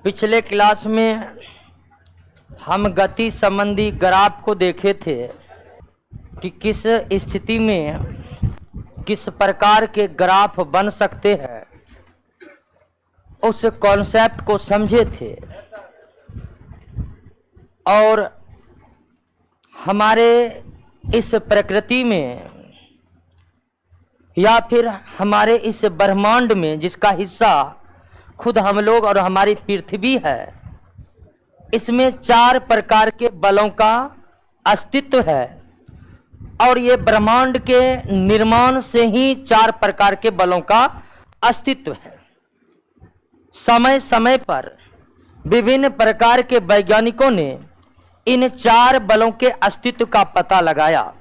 पिछले क्लास में हम गति संबंधी ग्राफ को देखे थे कि किस स्थिति में किस प्रकार के ग्राफ बन सकते हैं, उस कॉन्सेप्ट को समझे थे। और हमारे इस प्रकृति में या फिर हमारे इस ब्रह्मांड में जिसका हिस्सा खुद हम लोग और हमारी पृथ्वी है, इसमें 4 प्रकार के बलों का अस्तित्व है। और ये ब्रह्मांड के निर्माण से ही 4 प्रकार के बलों का अस्तित्व है। समय समय पर विभिन्न प्रकार के वैज्ञानिकों ने इन 4 बलों के अस्तित्व का पता लगाया।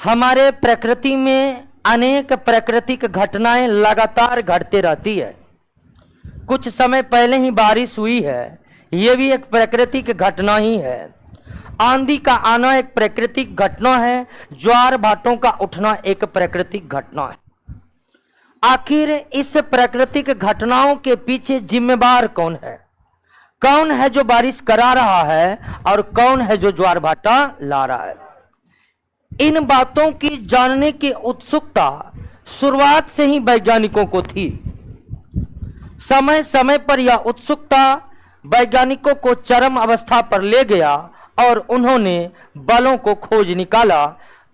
हमारे प्रकृति में अनेक प्राकृतिक घटनाएं लगातार घटते रहती है। कुछ समय पहले ही बारिश हुई है, यह भी एक प्राकृतिक घटना ही है। आंधी का आना एक प्राकृतिक घटना है। ज्वार भाटों का उठना एक प्राकृतिक घटना है। आखिर इस प्राकृतिक घटनाओं के पीछे जिम्मेवार कौन है? कौन है जो बारिश करा रहा है और कौन है जो ज्वार भाटा ला रहा है? इन बातों की जानने की उत्सुकता शुरुआत से ही वैज्ञानिकों को थी। समय समय पर यह उत्सुकता वैज्ञानिकों को चरम अवस्था पर ले गया और उन्होंने बलों को खोज निकाला।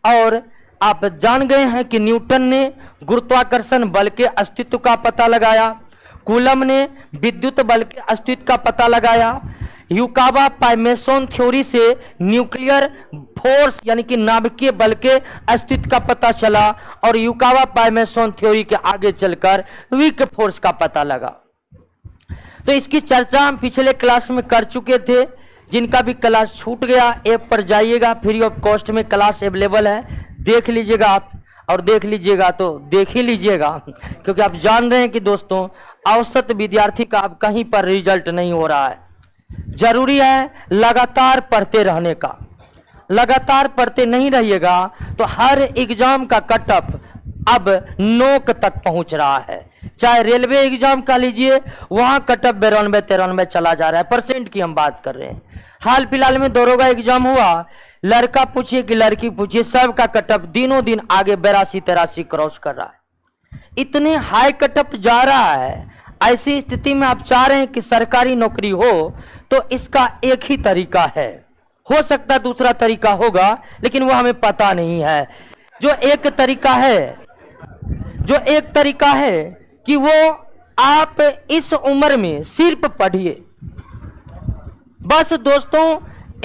और आप जान गए हैं कि न्यूटन ने गुरुत्वाकर्षण बल के अस्तित्व का पता लगाया, कूलम ने विद्युत बल के अस्तित्व का पता लगाया, युकावा पाइमेसन थ्योरी से न्यूक्लियर फोर्स यानी कि नाभिकीय बल के अस्तित्व का पता चला और युकावा पाइमेसन थ्योरी के आगे चलकर वीक फोर्स का पता लगा। तो इसकी चर्चा हम पिछले क्लास में कर चुके थे। जिनका भी क्लास छूट गया, ऐप पर जाइएगा, फ्री ऑफ कॉस्ट में क्लास अवेलेबल है, देख लीजिएगा आप। और देख लीजिएगा तो देख ही लीजिएगा, क्योंकि आप जान रहे हैं कि दोस्तों औसत विद्यार्थी का अब कहीं पर रिजल्ट नहीं हो रहा है। जरूरी है लगातार पढ़ते रहने का। लगातार पढ़ते नहीं रहिएगा तो हर एग्जाम का कटअप अब नोक तक पहुंच रहा है। चाहे रेलवे एग्जाम का लीजिए, वहां कटअप 92-93 चला जा रहा है। परसेंट की हम बात कर रहे हैं। हाल फिलहाल में दरोगा एग्जाम हुआ, लड़का पूछिए कि लड़की पूछिए, सबका कटअप दिनों दिन आगे 82-83 क्रॉस कर रहा है। इतने हाई कटअप जा रहा है। ऐसी स्थिति में आप चाह रहे हैं कि सरकारी नौकरी हो, तो इसका एक ही तरीका है। हो सकता दूसरा तरीका होगा, लेकिन वो हमें पता नहीं है। जो एक तरीका है कि वो आप इस उम्र में सिर्फ पढ़िए। बस दोस्तों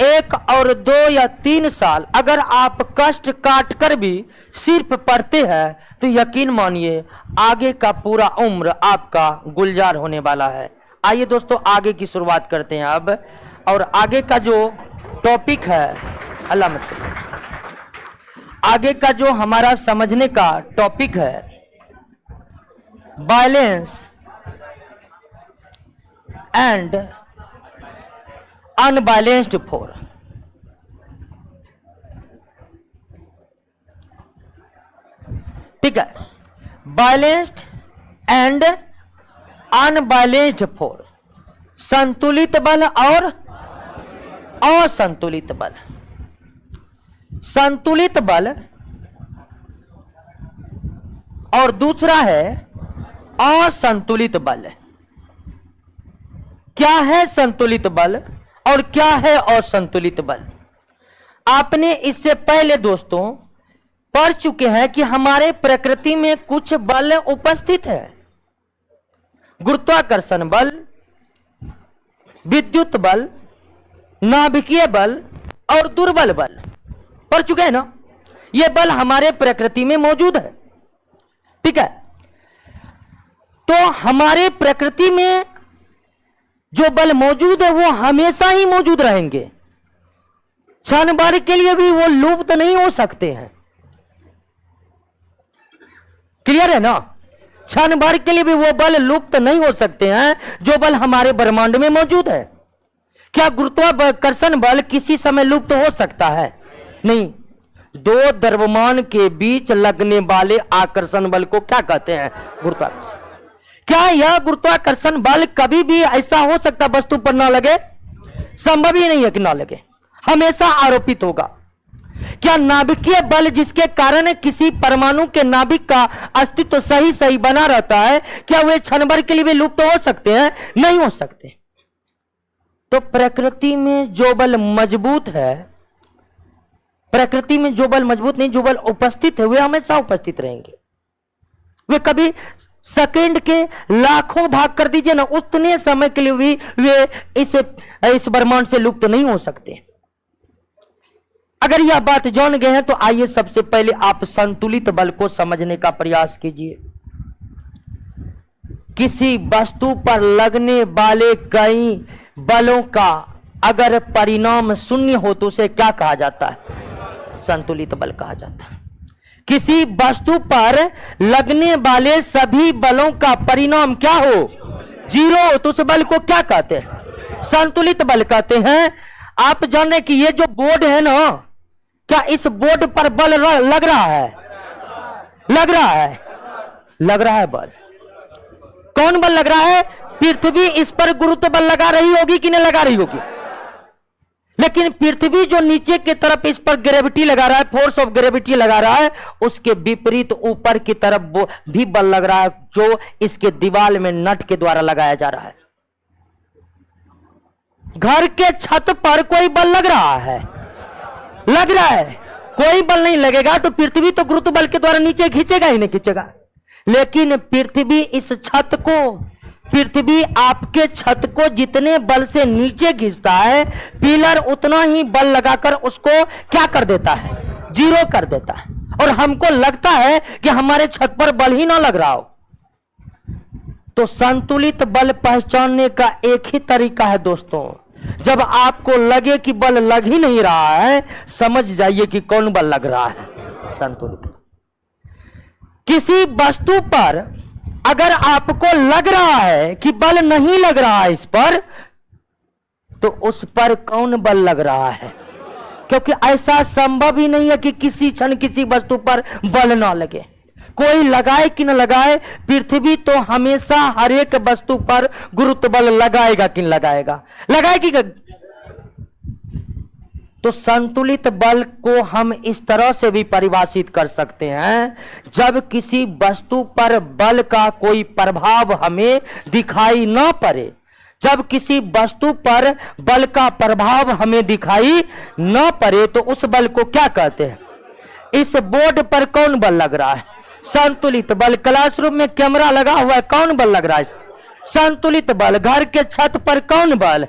1 और 2 या 3 साल अगर आप कष्ट काट कर भी सिर्फ पढ़ते हैं तो यकीन मानिए आगे का पूरा उम्र आपका गुलजार होने वाला है। आइए दोस्तों आगे की शुरुआत करते हैं अब। और आगे का जो टॉपिक है, अल्लाह मतलब आगे का जो हमारा समझने का टॉपिक है, बैलेंस एंड अनबैलेंस्ड फोर्स। ठीक है, बैलेंस्ड एंड अनबैलेंस्ड फोर्स, संतुलित बल और असंतुलित बल। संतुलित बल और दूसरा है असंतुलित बल। क्या है संतुलित बल और क्या है असंतुलित बल? आपने इससे पहले दोस्तों पढ़ चुके हैं कि हमारे प्रकृति में कुछ बल उपस्थित है। गुरुत्वाकर्षण बल, विद्युत बल, नाभिकीय बल और दुर्बल बल पढ़ चुके हैं ना। ये बल हमारे प्रकृति में मौजूद है। ठीक है, तो हमारे प्रकृति में जो बल मौजूद है वो हमेशा ही मौजूद रहेंगे। क्षण भर के लिए भी वो लुप्त नहीं हो सकते हैं। क्लियर है ना? क्षण भर के लिए भी वो बल लुप्त नहीं हो सकते हैं जो बल हमारे ब्रह्मांड में मौजूद है। क्या गुरुत्वाकर्षण बल किसी समय लुप्त हो सकता है? नहीं। 2 द्रव्यमान के बीच लगने वाले आकर्षण बल को क्या कहते हैं? गुरुत्वाकर्षण। क्या यह गुरुत्वाकर्षण बल कभी भी ऐसा हो सकता वस्तु पर ना लगे? संभव ही नहीं है कि ना लगे, हमेशा आरोपित होगा। क्या नाभिकीय बल जिसके कारण किसी परमाणु के नाभिक का अस्तित्व सही सही बना रहता है, क्या वे क्षण भर के लिए भी लुप्त हो सकते हैं? नहीं हो सकते। तो प्रकृति में जो बल मजबूत है, प्रकृति में जो बल मजबूत नहीं, जो बल उपस्थित है वे हमेशा उपस्थित रहेंगे। वे कभी सेकंड के लाखों भाग कर दीजिए ना, उतने समय के लिए भी वे इस ब्रह्मांड से लुप्त नहीं हो सकते। अगर यह बात जान गए हैं तो आइए सबसे पहले आप संतुलित बल को समझने का प्रयास कीजिए। किसी वस्तु पर लगने वाले कई बलों का अगर परिणाम शून्य हो तो उसे क्या कहा जाता है? संतुलित बल कहा जाता है। किसी वस्तु पर लगने वाले सभी बलों का परिणाम क्या हो? जीरो हो तो उस बल को क्या कहते हैं? संतुलित बल कहते हैं। आप जान रहे कि ये जो बोर्ड है ना, क्या इस बोर्ड पर बल लग रहा है? लग रहा है, लग रहा है बल। कौन बल लग रहा है? पृथ्वी इस पर गुरुत्व बल लगा रही होगी कि नहीं लगा रही होगी? लेकिन पृथ्वी जो नीचे की तरफ इस पर ग्रेविटी लगा रहा है, फोर्स ऑफ ग्रेविटी लगा रहा है, उसके विपरीत ऊपर की तरफ वो भी बल लग रहा है जो इसके दीवार में नट के द्वारा लगाया जा रहा है। घर के छत पर कोई बल लग रहा है? लग रहा है। कोई बल नहीं लगेगा तो पृथ्वी तो गुरुत्व बल के द्वारा नीचे खींचेगा ही नहीं खींचेगा। लेकिन पृथ्वी इस छत को, पृथ्वी आपके छत को जितने बल से नीचे खींचता है, पिलर उतना ही बल लगाकर उसको क्या कर देता है? जीरो कर देता है। और हमको लगता है कि हमारे छत पर बल ही ना लग रहा हो। तो संतुलित बल पहचानने का एक ही तरीका है दोस्तों, जब आपको लगे कि बल लग ही नहीं रहा है, समझ जाइए कि कौन बल लग रहा है? संतुलित। किसी वस्तु पर अगर आपको लग रहा है कि बल नहीं लग रहा है इस पर, तो उस पर कौन बल लग रहा है? क्योंकि ऐसा संभव ही नहीं है कि किसी क्षण किसी वस्तु पर बल ना लगे। कोई लगाए कि न लगाए, पृथ्वी तो हमेशा हर एक वस्तु पर गुरुत्व बल लगाएगा कि नहीं लगाएगा? लगाएगी। तो संतुलित बल को हम इस तरह से भी परिभाषित कर सकते हैं, जब किसी वस्तु पर बल का कोई प्रभाव हमें दिखाई न पड़े, जब किसी वस्तु पर बल का प्रभाव हमें दिखाई न पड़े तो उस बल को क्या कहते हैं? इस बोर्ड पर कौन बल लग रहा है? संतुलित बल। क्लासरूम में कैमरा लगा हुआ है, कौन बल लग रहा है? संतुलित बल। घर के छत पर कौन बल?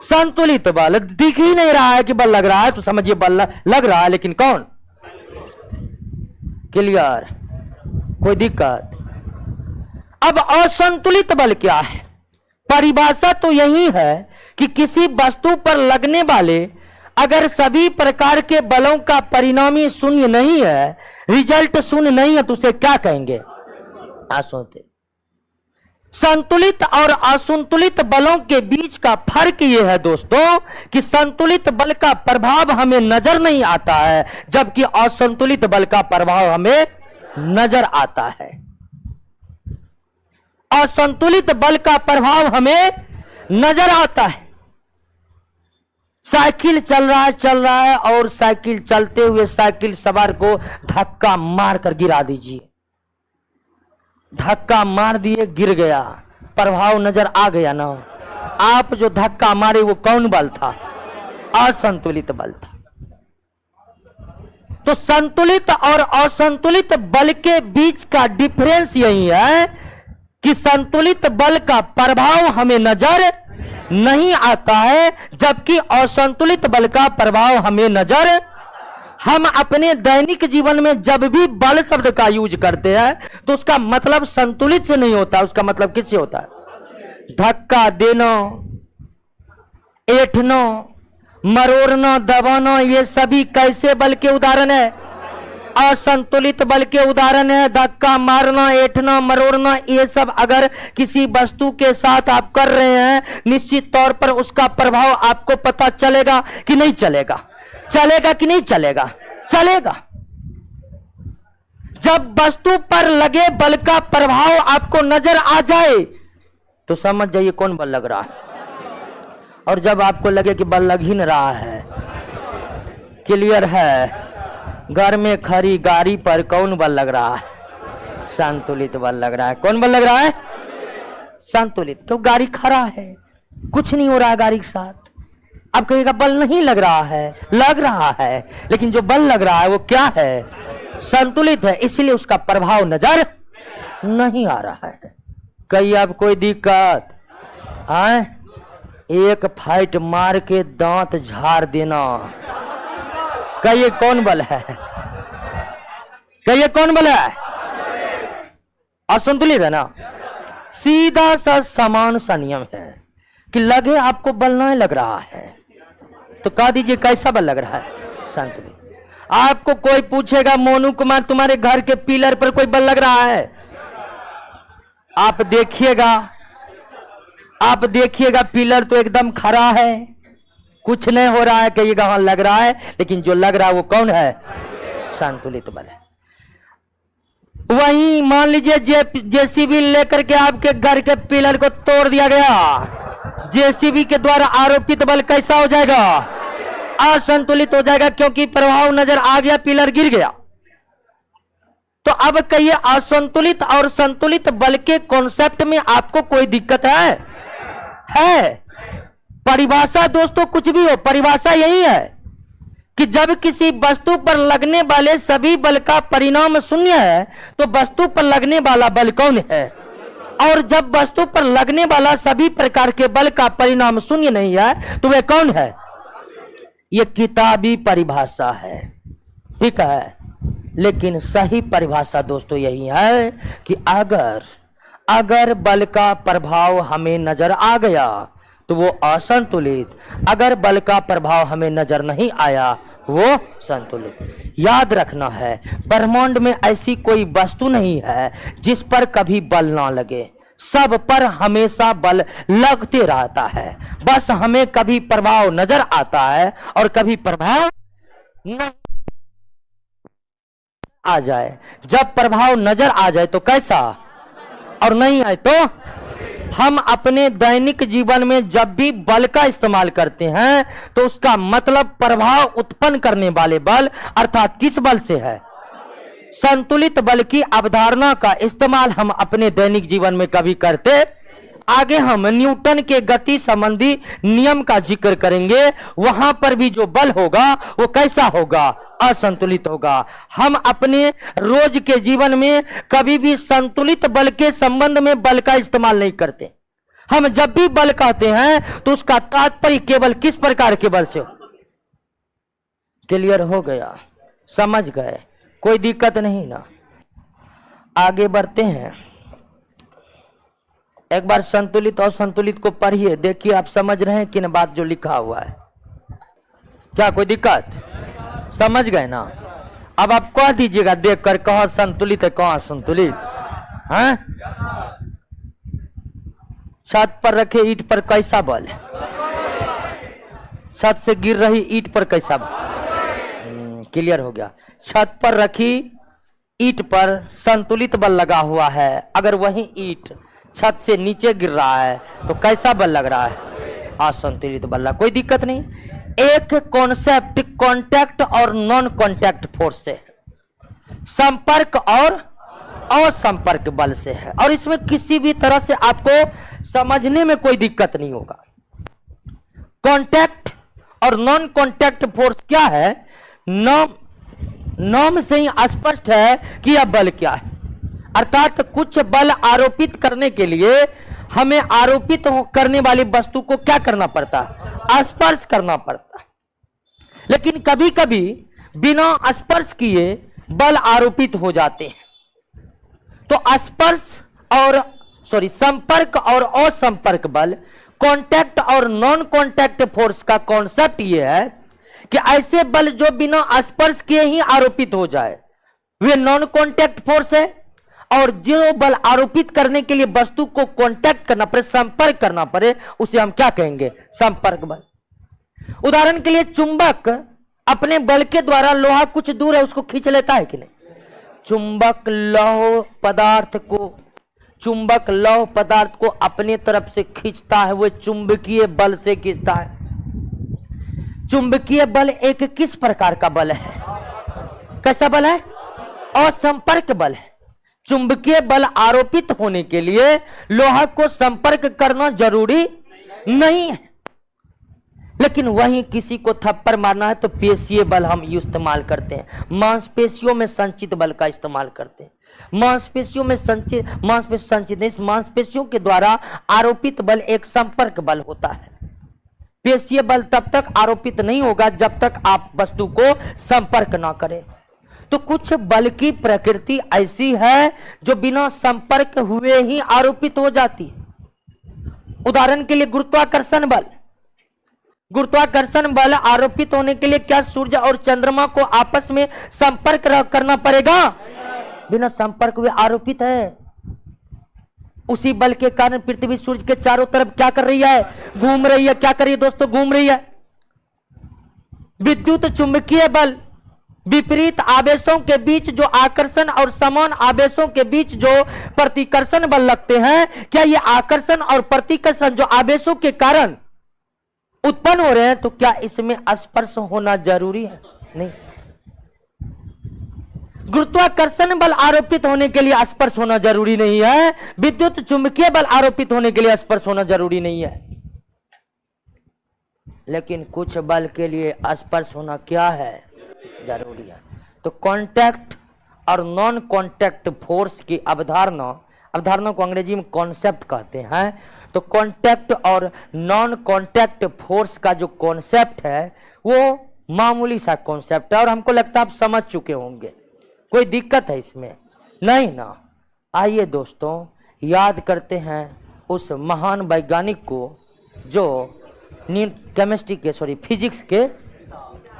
संतुलित बल। दिख ही नहीं रहा है कि बल लग रहा है तो समझिए बल लग रहा है, लेकिन कौन? क्लियर? कोई दिक्कत? अब असंतुलित बल क्या है? परिभाषा तो यही है कि किसी वस्तु पर लगने वाले अगर सभी प्रकार के बलों का परिणामी शून्य नहीं है, रिजल्ट शून्य नहीं है, तो उसे क्या कहेंगे? असंतुलित। संतुलित और असंतुलित बलों के बीच का फर्क यह है दोस्तों कि संतुलित बल का प्रभाव हमें नजर नहीं आता है, जबकि असंतुलित बल का प्रभाव हमें नजर आता है। असंतुलित बल का प्रभाव हमें नजर आता है। साइकिल चल रहा है और साइकिल चलते हुए साइकिल सवार को धक्का मारकर गिरा दीजिए। धक्का मार दिए, गिर गया, प्रभाव नजर आ गया ना? आप जो धक्का मारे वो कौन बल था? असंतुलित बल था। तो संतुलित और असंतुलित बल के बीच का डिफरेंस यही है कि संतुलित बल का प्रभाव हमें नजर नहीं आता है, जबकि असंतुलित बल का प्रभाव हमें नजर। हम अपने दैनिक जीवन में जब भी बल शब्द का यूज करते हैं तो उसका मतलब संतुलित से नहीं होता, उसका मतलब किससे होता है? धक्का देना, ऐंठना, मरोड़ना, दबाना, ये सभी कैसे बल के उदाहरण है? असंतुलित बल के उदाहरण है। धक्का मारना, ऐंठना, मरोड़ना, ये सब अगर किसी वस्तु के साथ आप कर रहे हैं, निश्चित तौर पर उसका प्रभाव आपको पता चलेगा कि नहीं चलेगा? चलेगा कि नहीं चलेगा? चलेगा। जब वस्तु पर लगे बल का प्रभाव आपको नजर आ जाए तो समझ जाइए कौन बल लग रहा है, और जब आपको लगे कि बल लग ही नहीं रहा है, क्लियर है, घर में खड़ी गाड़ी पर कौन बल लग रहा है? संतुलित बल लग रहा है। कौन बल लग रहा है? संतुलित। तो गाड़ी खड़ा है, कुछ नहीं हो रहा है गाड़ी के साथ, अब कहेगा बल नहीं लग रहा है, लग रहा है, लेकिन जो बल लग रहा है वो क्या है? संतुलित है, इसलिए उसका प्रभाव नजर नहीं आ रहा है। कहीं अब कोई दिक्कत आए? एक फाइट मार के दांत झाड़ देना, कहिए कौन बल है? कहिए कौन बल है? असंतुलित है ना। सीधा सा समान सा नियम है कि लगे आपको बल नहीं लग रहा है तो कह दीजिए कैसा बल लग रहा है? संतुलित। आपको कोई पूछेगा मोनू कुमार तुम्हारे घर के पिलर पर कोई बल लग रहा है? आप देखिएगा पिलर तो एकदम खड़ा है, कुछ नहीं हो रहा है, कहिएगा हाँ लग रहा है, लेकिन जो लग रहा है वो कौन है? संतुलित बल है। वहीं मान लीजिए जेसीबी लेकर के आपके घर के पिलर को तोड़ दिया गया, जेसीबी के द्वारा आरोपित बल कैसा हो जाएगा? असंतुलित हो जाएगा, क्योंकि प्रभाव नजर आ गया, पिलर गिर गया। तो अब कहिए असंतुलित और संतुलित बल के कॉन्सेप्ट में आपको कोई दिक्कत है? परिभाषा दोस्तों कुछ भी हो, परिभाषा यही है कि जब किसी वस्तु पर लगने वाले सभी बल का परिणाम शून्य है तो वस्तु पर लगने वाला बल कौन है? और जब वस्तु पर लगने वाला सभी प्रकार के बल का परिणाम शून्य नहीं है तो वह कौन है? यह किताबी परिभाषा है, ठीक है। लेकिन सही परिभाषा दोस्तों यही है कि अगर बल का प्रभाव हमें नजर आ गया तो वो असंतुलित, अगर बल का प्रभाव हमें नजर नहीं आया वो संतुलित। याद रखना है, ब्रह्मांड में ऐसी कोई वस्तु नहीं है जिस पर कभी बल ना लगे, सब पर हमेशा बल लगते रहता है, बस हमें कभी प्रभाव नजर आता है और कभी प्रभाव नहीं आ जाए। जब प्रभाव नजर आ जाए तो कैसा, और नहीं आए तो हम अपने दैनिक जीवन में जब भी बल का इस्तेमाल करते हैं तो उसका मतलब प्रभाव उत्पन्न करने वाले बल अर्थात किस बल से है? संतुलित बल की अवधारणा का इस्तेमाल हम अपने दैनिक जीवन में कभी करते? आगे हम न्यूटन के गति संबंधी नियम का जिक्र करेंगे, वहां पर भी जो बल होगा वो कैसा होगा? असंतुलित होगा। हम अपने रोज के जीवन में कभी भी संतुलित बल के संबंध में बल का इस्तेमाल नहीं करते। हम जब भी बल कहते हैं तो उसका तात्पर्य केवल किस प्रकार के बल से हो? क्लियर हो गया? समझ गए? कोई दिक्कत नहीं ना। आगे बढ़ते हैं। एक बार संतुलित और संतुलित को पढ़िए, देखिए आप समझ रहे हैं कि न बात जो लिखा हुआ है। क्या कोई दिक्कत? समझ गए ना? अब आप कह दीजिएगा देखकर, कहां संतुलित है कहां संतुलित है? छत पर रखे ईंट पर कैसा बल? छत से गिर रही ईंट पर कैसा बल? क्लियर हो गया। छत पर रखी ईंट पर संतुलित बल लगा हुआ है, अगर वही ईंट छत से नीचे गिर रहा है तो कैसा बल लग रहा है? असंतुलित बल। कोई दिक्कत नहीं। एक कॉन्सेप्ट कांटेक्ट और नॉन कांटेक्ट फोर्स से, संपर्क और असंपर्क बल से है, और इसमें किसी भी तरह से आपको समझने में कोई दिक्कत नहीं होगा। कांटेक्ट और नॉन कांटेक्ट फोर्स क्या है? नाम से ही स्पष्ट है कि यह बल क्या है, अर्थात कुछ बल आरोपित करने के लिए हमें आरोपित करने वाली वस्तु को क्या करना पड़ता है? स्पर्श करना पड़ता है। लेकिन कभी कभी बिना स्पर्श किए बल आरोपित हो जाते हैं। तो संपर्क और असंपर्क बल, कांटेक्ट और नॉन कांटेक्ट फोर्स का कॉन्सेप्ट यह है कि ऐसे बल जो बिना स्पर्श किए ही आरोपित हो जाए वे नॉन कांटेक्ट फोर्स है, और जो बल आरोपित करने के लिए वस्तु को कांटेक्ट करना पड़े, संपर्क करना पड़े, उसे हम क्या कहेंगे? संपर्क बल। उदाहरण के लिए चुंबक अपने बल के द्वारा लोहा कुछ दूर है उसको खींच लेता है कि नहीं? चुंबक लौह पदार्थ को अपनी तरफ से खींचता है, वो चुंबकीय बल से खींचता है। चुंबकीय बल एक किस प्रकार का बल है? कैसा बल है? असंपर्क बल है। चुंबकीय बल आरोपित होने के लिए लोहा को संपर्क करना जरूरी नहीं है, लेकिन वहीं किसी को थप्पड़ मारना है तो पेशीय बल हम इस्तेमाल करते हैं, मांसपेशियों में संचित बल का इस्तेमाल करते हैं। मांसपेशियों में संचित इस मांसपेशियों के द्वारा आरोपित बल एक संपर्क बल होता है। पेशीय बल तब तक आरोपित नहीं होगा जब तक आप वस्तु को संपर्क ना करें। तो कुछ बल की प्रकृति ऐसी है जो बिना संपर्क हुए ही आरोपित हो जाती है। उदाहरण के लिए गुरुत्वाकर्षण बल आरोपित होने के लिए क्या सूर्य और चंद्रमा को आपस में संपर्क करना पड़ेगा? बिना संपर्क हुए आरोपित है। उसी बल के कारण पृथ्वी सूर्य के चारों तरफ क्या कर रही है? घूम रही है। क्या कर रही है दोस्तों? घूम रही है। विद्युत चुंबकीय बल विपरीत आवेशों के बीच जो आकर्षण और समान आवेशों के बीच जो प्रतिकर्षण बल लगते हैं, क्या ये आकर्षण और प्रतिकर्षण जो आवेशों के कारण उत्पन्न हो रहे हैं, तो क्या इसमें स्पर्श होना जरूरी है? नहीं। गुरुत्वाकर्षण बल आरोपित होने के लिए स्पर्श होना जरूरी नहीं है। विद्युत चुंबकीय बल आरोपित होने के लिए स्पर्श होना जरूरी नहीं है। लेकिन कुछ बल के लिए स्पर्श होना क्या है? जरूरी है। तो कांटेक्ट और नॉन कांटेक्ट फोर्स की अवधारणा को अंग्रेजी में कॉन्सेप्ट कहते हैं। तो कांटेक्ट और नॉन कांटेक्ट फोर्स का जो कॉन्सेप्ट है वो मामूली सा कॉन्सेप्ट है और हमको लगता है आप समझ चुके होंगे। कोई दिक्कत है इसमें? नहीं ना। आइए दोस्तों याद करते हैं उस महान वैज्ञानिक को जो फिजिक्स के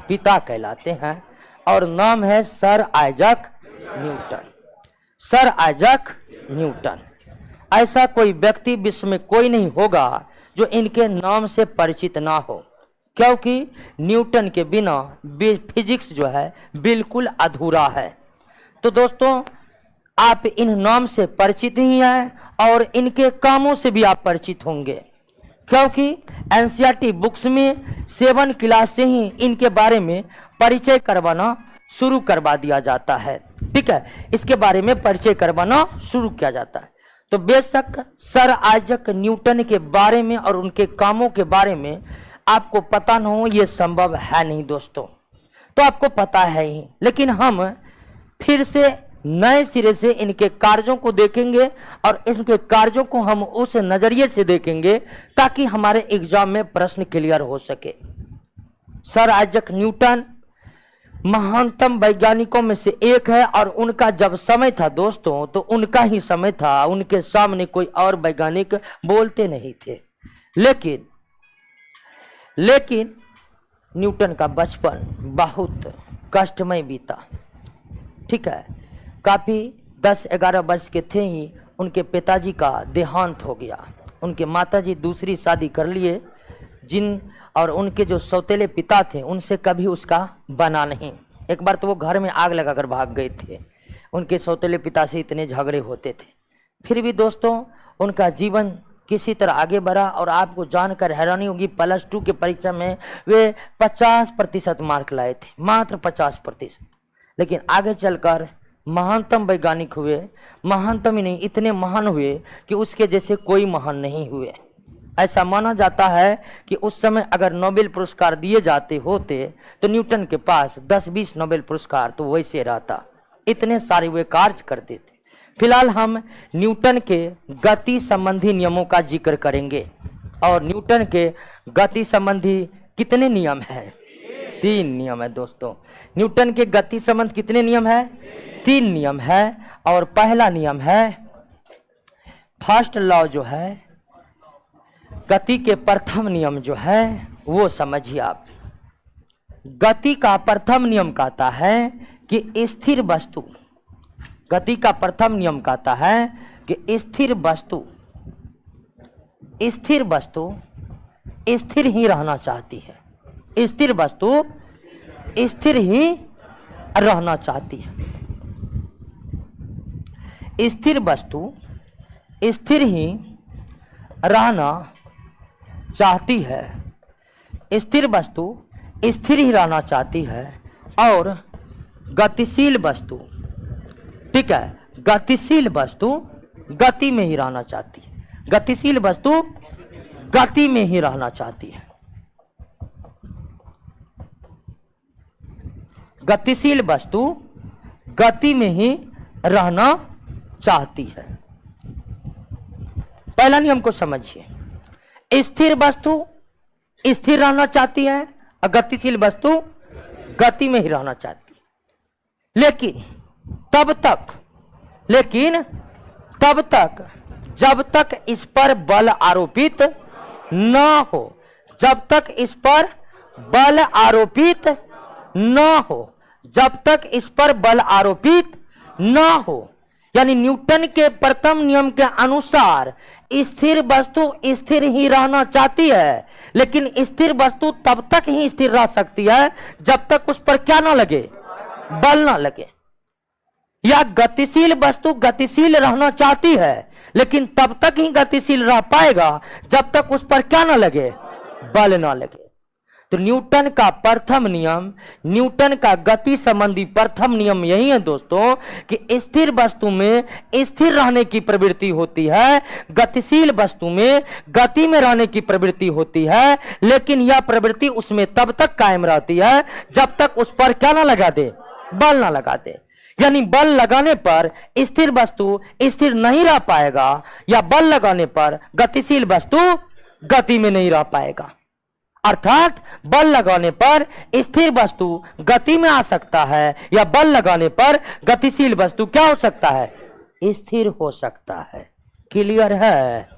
पिता कहलाते हैं और नाम है सर आइजैक न्यूटन। ऐसा कोई व्यक्ति विश्व में कोई नहीं होगा जो इनके नाम से परिचित ना हो, क्योंकि न्यूटन के बिना फिजिक्स जो है बिल्कुल अधूरा है। तो दोस्तों आप इन नाम से परिचित ही हैं और इनके कामों से भी आप परिचित होंगे, क्योंकि एनसीईआरटी बुक्स में 7 क्लास से ही इनके बारे में परिचय करवाना शुरू करवा दिया जाता है। ठीक है, इसके बारे में परिचय करवाना शुरू किया जाता है। तो बेशक सर आइजैक न्यूटन के बारे में और उनके कामों के बारे में आपको पता न हो ये संभव है नहीं दोस्तों। तो आपको पता है ही, लेकिन हम फिर से नए सिरे से इनके कार्यों को देखेंगे और इनके कार्यों को हम उस नजरिए से देखेंगे ताकि हमारे एग्जाम में प्रश्न क्लियर हो सके। सर आइजैक न्यूटन महानतम वैज्ञानिकों में से एक है और उनका जब समय था दोस्तों तो उनका ही समय था, उनके सामने कोई और वैज्ञानिक बोलते नहीं थे। लेकिन न्यूटन का बचपन बहुत कष्टमय बीता। ठीक है, काफी 10-11 वर्ष के थे ही उनके पिताजी का देहांत हो गया। उनके माताजी दूसरी शादी कर लिए, और उनके जो सौतेले पिता थे उनसे कभी उसका बना नहीं। एक बार तो वो घर में आग लगाकर भाग गए थे, उनके सौतेले पिता से इतने झगड़े होते थे। फिर भी दोस्तों उनका जीवन किसी तरह आगे बढ़ा और आपको जानकर हैरानी होगी +2 के परीक्षा में वे 50% मार्क लाए थे, मात्र 50%। लेकिन आगे चलकर महानतम वैज्ञानिक हुए, महानतम ही नहीं इतने महान हुए कि उसके जैसे कोई महान नहीं हुए। ऐसा माना जाता है कि उस समय अगर नोबेल पुरस्कार दिए जाते होते तो न्यूटन के पास 10-20 नोबेल पुरस्कार तो वैसे रहता, इतने सारे वे कार्य करते थे। फिलहाल हम न्यूटन के गति संबंधी नियमों का जिक्र करेंगे। और न्यूटन के गति संबंधी कितने नियम हैं? 3 नियम है दोस्तों। न्यूटन के गति संबंध कितने नियम है? 3 नियम है। और पहला नियम है फर्स्ट लॉ, जो है गति के प्रथम नियम जो है वो समझिए आप। गति का प्रथम नियम कहता है कि स्थिर वस्तु, गति का प्रथम नियम कहता है कि स्थिर वस्तु स्थिर ही रहना चाहती है। स्थिर वस्तु स्थिर ही रहना चाहती है। स्थिर वस्तु स्थिर ही रहना चाहती है, स्थिर वस्तु स्थिर ही रहना चाहती है, और गतिशील वस्तु, ठीक है, गतिशील वस्तु गति में ही रहना चाहती है, गतिशील वस्तु गति में ही रहना चाहती है, गतिशील वस्तु गति में ही रहना चाहती है। पहला नियम को समझिए, स्थिर वस्तु स्थिर रहना चाहती है और गतिशील वस्तु गति में ही रहना चाहती है। लेकिन तब तक जब तक इस पर बल आरोपित न हो, जब तक इस पर बल आरोपित न हो, जब तक इस पर बल आरोपित न हो, यानी न्यूटन के प्रथम नियम के अनुसार स्थिर वस्तु स्थिर ही रहना चाहती है, लेकिन स्थिर वस्तु तब तक ही स्थिर रह सकती है जब तक उस पर क्या ना लगे, बल ना लगे। या गतिशील वस्तु गतिशील रहना चाहती है, लेकिन तब तक ही गतिशील रह पाएगा जब तक उस पर क्या ना लगे, बल ना लगे। तो न्यूटन का प्रथम नियम, न्यूटन का गति संबंधी प्रथम नियम यही है दोस्तों कि स्थिर वस्तु में स्थिर रहने की प्रवृत्ति होती है, गतिशील वस्तु में गति में रहने की प्रवृत्ति होती है, लेकिन यह प्रवृत्ति उसमें तब तक कायम रहती है जब तक उस पर क्या ना लगा दे, बल ना लगा दे। यानी बल लगाने पर स्थिर वस्तु स्थिर नहीं रह पाएगा, या बल लगाने पर गतिशील वस्तु गति में नहीं रह पाएगा। अर्थात बल लगाने पर स्थिर वस्तु गति में आ सकता है, या बल लगाने पर गतिशील वस्तु क्या हो सकता है, स्थिर हो सकता है। क्लियर है?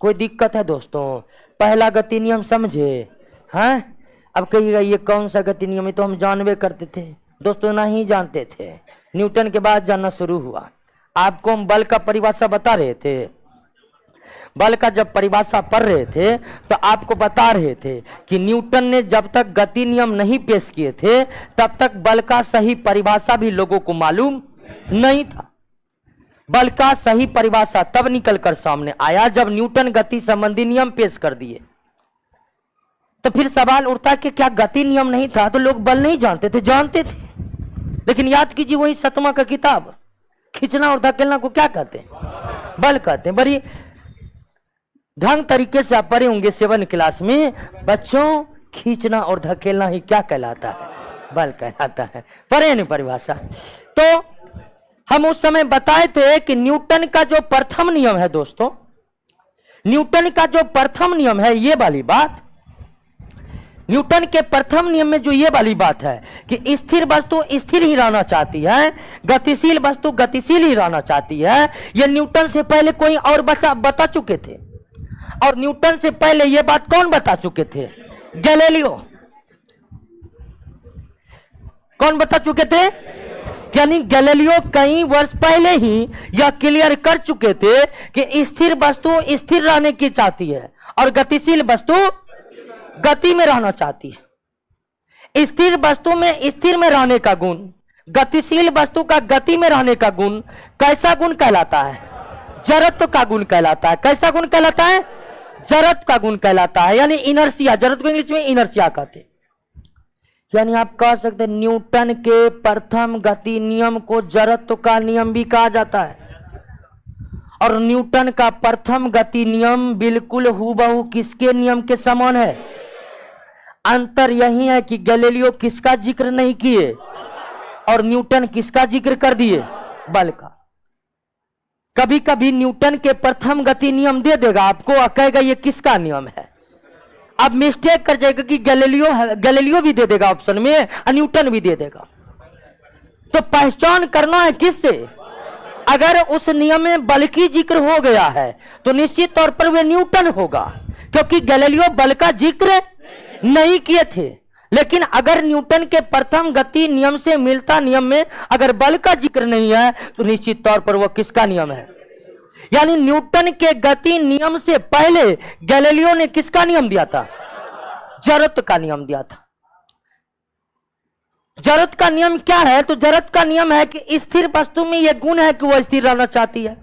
कोई दिक्कत है दोस्तों? पहला गति नियम समझे हैं? अब कहिएगा ये कौन सा गति नियम है, तो हम जानवे करते थे दोस्तों, नहीं जानते थे, न्यूटन के बाद जानना शुरू हुआ। आपको हम बल का परिभाषा बता रहे थे, बल का जब परिभाषा पढ़ रहे थे तो आपको बता रहे थे कि न्यूटन ने जब तक गति नियम नहीं पेश किए थे तब तक बल का सही परिभाषा भी लोगों को मालूम नहीं था। बल का सही परिभाषा तब निकलकर सामने आया जब न्यूटन गति संबंधी नियम पेश कर दिए। तो फिर सवाल उठता कि क्या गति नियम नहीं था तो लोग बल नहीं जानते थे? जानते थे, लेकिन याद कीजिए वही 7वां का किताब, खींचना और धकेलना को क्या कहते हैं? बल कहते हैं। बड़ी ढंग तरीके से आप पढ़े होंगे 7 क्लास में, बच्चों खींचना और धकेलना ही क्या कहलाता है? बल कहलाता है। पढ़े नहीं परिभाषा? तो हम उस समय बताए थे कि न्यूटन का जो प्रथम नियम है दोस्तों, न्यूटन का जो प्रथम नियम है, ये वाली बात, न्यूटन के प्रथम नियम में जो ये वाली बात है कि स्थिर वस्तु स्थिर ही रहना चाहती है, गतिशील वस्तु गतिशील ही रहना चाहती है, ये न्यूटन से पहले कोई और बता चुके थे। और न्यूटन से पहले ये बात कौन बता चुके थे? गैलीलियो। कौन बता चुके थे? यानी गैलीलियो कई वर्ष पहले ही यह क्लियर कर चुके थे कि स्थिर वस्तु स्थिर रहने की चाहती है और गतिशील वस्तु गति में रहना चाहती है। स्थिर वस्तु में स्थिर में रहने का गुण, गतिशील वस्तु का गति में रहने का गुण कैसा गुण कहलाता है? जड़त्व का गुण कहलाता है। कैसा गुण कहलाता है? जड़त्व का गुण कहलाता है, यानी इनर्शिया। जड़त्व को इंग्लिश में इनर्शिया कहते हैं। यानी आप कह सकते हैं न्यूटन के प्रथम गति नियम को जड़त्व का नियम भी कहा जाता है, और न्यूटन का प्रथम गति नियम बिल्कुल हूबहू किसके नियम के समान है? अंतर यही है कि गैलीलियो किसका जिक्र नहीं किए और न्यूटन किसका जिक्र कर दिए? बल का। कभी कभी न्यूटन के प्रथम गति नियम दे देगा आपको और कहेगा ये किसका नियम है, अब मिस्टेक कर जाएगा कि गैलीलियो भी दे देगा ऑप्शन में और न्यूटन भी दे देगा। तो पहचान करना है किससे? अगर उस नियम में बल की जिक्र हो गया है तो निश्चित तौर पर वे न्यूटन होगा, क्योंकि गैलीलियो बल का जिक्र नहीं किए थे। लेकिन अगर न्यूटन के प्रथम गति नियम से मिलता नियम में अगर बल का जिक्र नहीं है तो निश्चित तौर पर वह किसका नियम है? यानी न्यूटन के गति नियम से पहले गैलीलियो ने किसका नियम दिया था? जड़त्व का नियम दिया था। जरत का नियम क्या है? तो जरत का नियम है कि स्थिर वस्तु में यह गुण है कि वह स्थिर रहना चाहती है,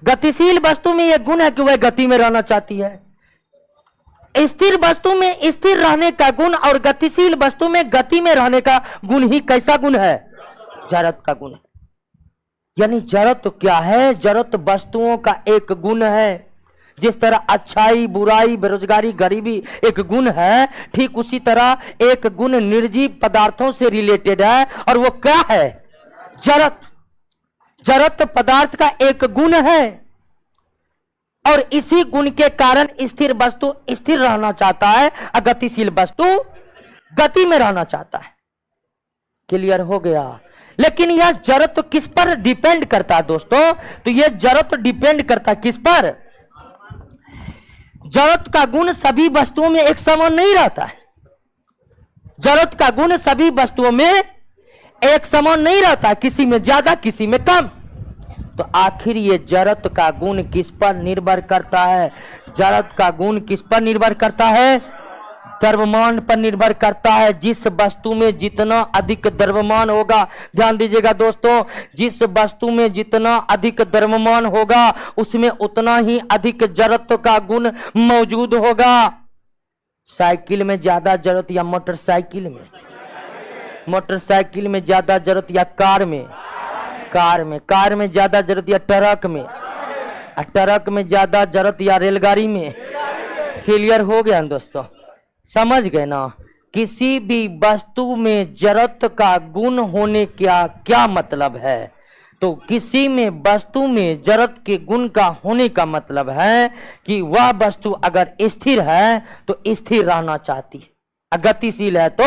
गतिशील वस्तु में यह गुण है कि वह गति में रहना चाहती है। स्थिर वस्तु में स्थिर रहने का गुण और गतिशील वस्तु में गति में रहने का गुण ही कैसा गुण है? जरत का गुण है। यानी जरत क्या है? जरत वस्तुओं का एक गुण है। जिस तरह अच्छाई, बुराई, बेरोजगारी, गरीबी एक गुण है, ठीक उसी तरह एक गुण निर्जीव पदार्थों से रिलेटेड है, और वो क्या है? जरत। जरत पदार्थ का एक गुण है, और इसी गुण के कारण स्थिर वस्तु स्थिर रहना चाहता है और गतिशील वस्तु गति में रहना चाहता है। क्लियर हो गया? लेकिन यह जरत किस पर डिपेंड करता है दोस्तों? तो यह जरत डिपेंड करता है किस पर? जरत का गुण सभी वस्तुओं में एक समान नहीं रहता है। जरत का गुण सभी वस्तुओं में एक समान नहीं रहता, किसी में ज्यादा किसी में कम। तो आखिर ये जरत का गुण किस पर निर्भर करता है? जरत का गुण किस पर निर्भर करता है? द्रव्यमान पर निर्भर करता है। जिस वस्तु में जितना अधिक द्रव्यमान होगा, ध्यान दीजिएगा दोस्तों, जिस वस्तु में जितना अधिक द्रव्यमान होगा उसमें उतना ही अधिक जरत का गुण मौजूद होगा। साइकिल में ज्यादा जरत या मोटरसाइकिल में? मोटरसाइकिल में ज्यादा जरत या कार में? कार में ज्यादा जरत या ट्रक में? ट्रक में ज्यादा जरत या रेलगाड़ी में? क्लियर हो गया दोस्तों? समझ गए ना? किसी भी वस्तु में जरत का गुण होने का क्या मतलब है? तो किसी में वस्तु में जरत के गुण का होने का मतलब है कि वह वस्तु अगर स्थिर है तो स्थिर रहना चाहती है, गतिशील है तो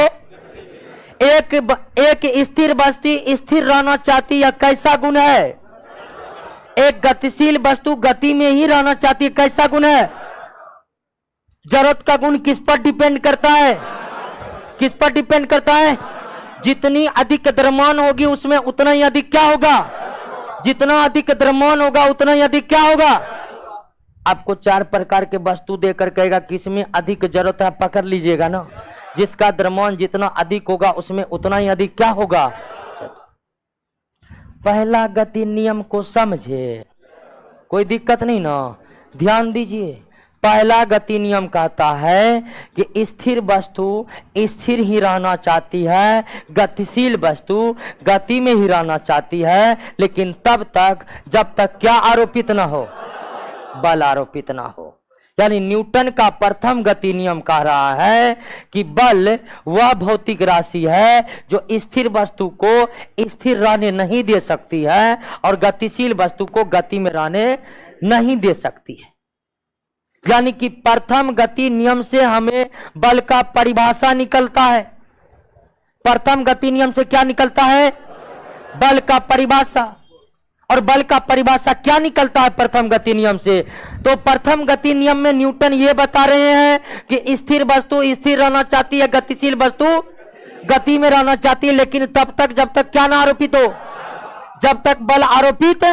एक स्थिर वस्तु स्थिर रहना चाहती है, कैसा गुण है? एक गतिशील वस्तु गति में ही रहना चाहती है, कैसा गुण है? जरत का गुण किस पर डिपेंड करता है? किस पर डिपेंड करता है? जितनी अधिक द्रव्यमान होगी उसमें उतना ही अधिक क्या होगा? जितना अधिक द्रव्यमान होगा उतना ही अधिक क्या होगा? आपको 4 प्रकार के वस्तु देकर कहेगा किसमें अधिक जरत है, पकड़ लीजिएगा ना। जिसका द्रव्यमान जितना अधिक होगा उसमें उतना ही अधिक क्या होगा? पहला गति नियम को समझे, कोई दिक्कत नहीं ना? ध्यान दीजिए। पहला गति नियम कहता है कि स्थिर वस्तु स्थिर ही रहना चाहती है, गतिशील वस्तु गति में ही रहना चाहती है, लेकिन तब तक जब तक क्या आरोपित ना हो? बल आरोपित ना हो। यानी न्यूटन का प्रथम गति नियम कह रहा है कि बल वह भौतिक राशि है जो स्थिर वस्तु को स्थिर रहने नहीं दे सकती है और गतिशील वस्तु को गति में रहने नहीं दे सकती है। यानी कि प्रथम गति नियम से हमें बल का परिभाषा निकलता है। प्रथम गति नियम से क्या निकलता है? बल का परिभाषा। और बल का परिभाषा क्या निकलता है प्रथम गति नियम से? तो प्रथम गति नियम में न्यूटन ये बता रहे हैं कि स्थिर वस्तु स्थिर रहना चाहती है, गतिशील वस्तु गति में रहना चाहती है, लेकिन तब तक जब तक क्या ना आरोपित हो? जब तक बल आरोपित